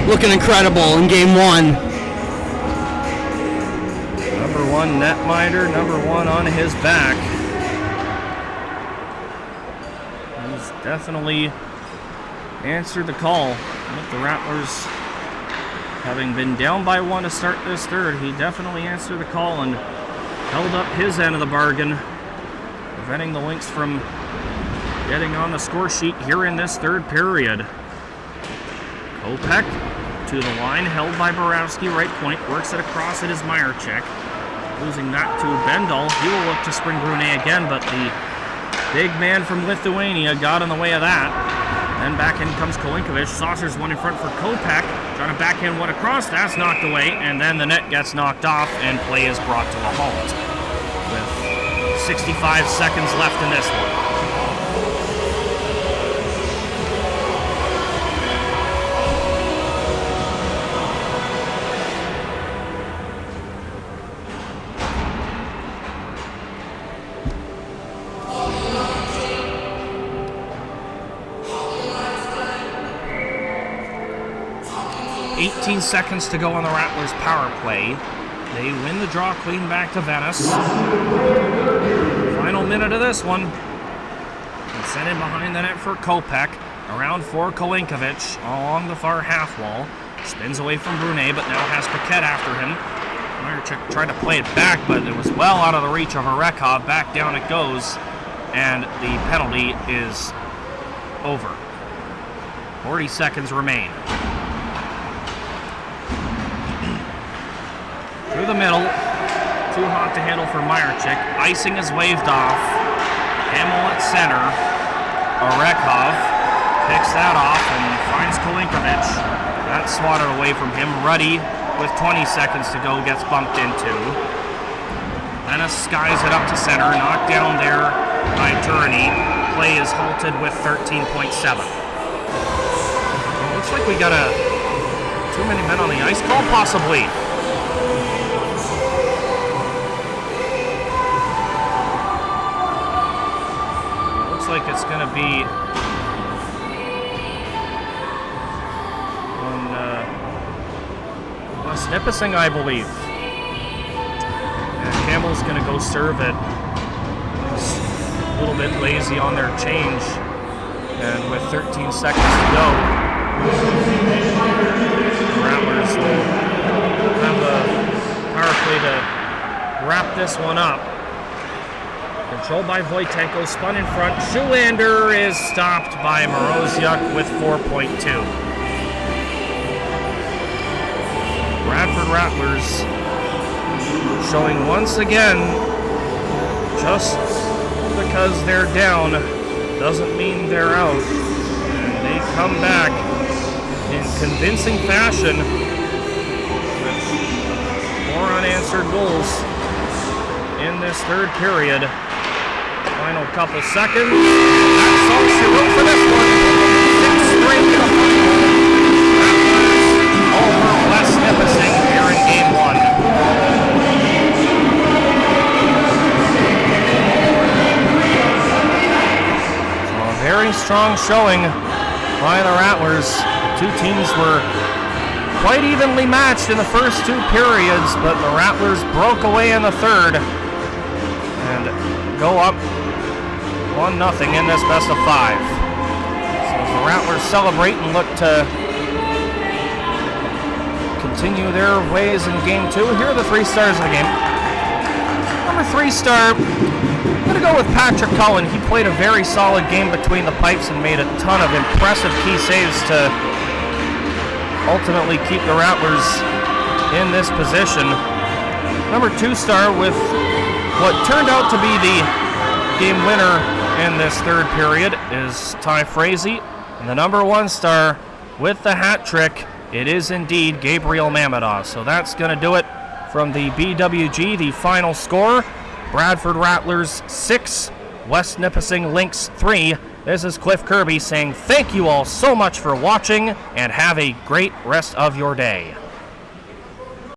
Speaker 2: Looking incredible in game 1.
Speaker 1: Number 1 netminder, number 1 on his back. He's definitely answered the call. With the Rattlers having been down by 1 to start this third, he definitely answered the call and held up his end of the bargain, preventing the Lynx from getting on the score sheet here in this third period. Kopech to the line, held by Borowski, right point, works it across, it is Meyercheck. Losing that to Bendel. He will look to spring Brunet again, but the big man from Lithuania got in the way of that. Then back in comes Kolinkovic. Saucer's one in front for Kopech. Trying to backhand one across. That's knocked away. And then the net gets knocked off and play is brought to a halt. With 65 seconds left in this one. 18 seconds to go on the Rattlers power play. They win the draw clean back to Venice. Final minute of this one. And sent in behind the net for Kopech. Around for Kolinkovic along the far half wall. Spins away from Brunet, but now has Paquette after him. Meyercheck tried to play it back, but it was well out of the reach of Arekov. Back down it goes, and the penalty is over. 40 seconds remain. Through the middle, too hot to handle for Meyercheck. Icing is waved off. Hamill at center. Arekov picks that off and finds Kolinkovic. That's swatted away from him. Ruddy, with 20 seconds to go, gets bumped into. Venice skies it up to center. Knocked down there by Turney. Play is halted with 13.7. Looks like we got too many men on the ice call, possibly. Like it's going to be on West Nipissing, I believe. And Campbell's going to go serve it. He's a little bit lazy on their change. And with 13 seconds to go, the Rattlers will have a power play to wrap this one up. Controlled by Wojtenko, spun in front. Schulander is stopped by Moroziuk with 4.2. Bradford Rattlers showing once again, just because they're down doesn't mean they're out. And they come back in convincing fashion with 4 unanswered goals in this third period. Final couple seconds. That's all she wrote for this one. 6-3 to the final. Rattlers over West Nipissing here in Game 1. So a very strong showing by the Rattlers. The two teams were quite evenly matched in the first 2 periods, but the Rattlers broke away in the third and go up 1-0 in this best of 5. So as the Rattlers celebrate and look to continue their ways in Game 2, here are the 3 stars of the game. Number 3 star, I'm going to go with Patrick Cullen. He played a very solid game between the pipes and made a ton of impressive key saves to ultimately keep the Rattlers in this position. Number 2 star with what turned out to be the game winner in this third period is Ty Frazee. And the number 1 star with the hat trick, it is indeed Gabriel Mamadov. So that's going to do it from the BWG. The final score, Bradford Rattlers 6, West Nipissing Lynx 3. This is Cliff Kirby saying thank you all so much for watching and have a great rest of your day.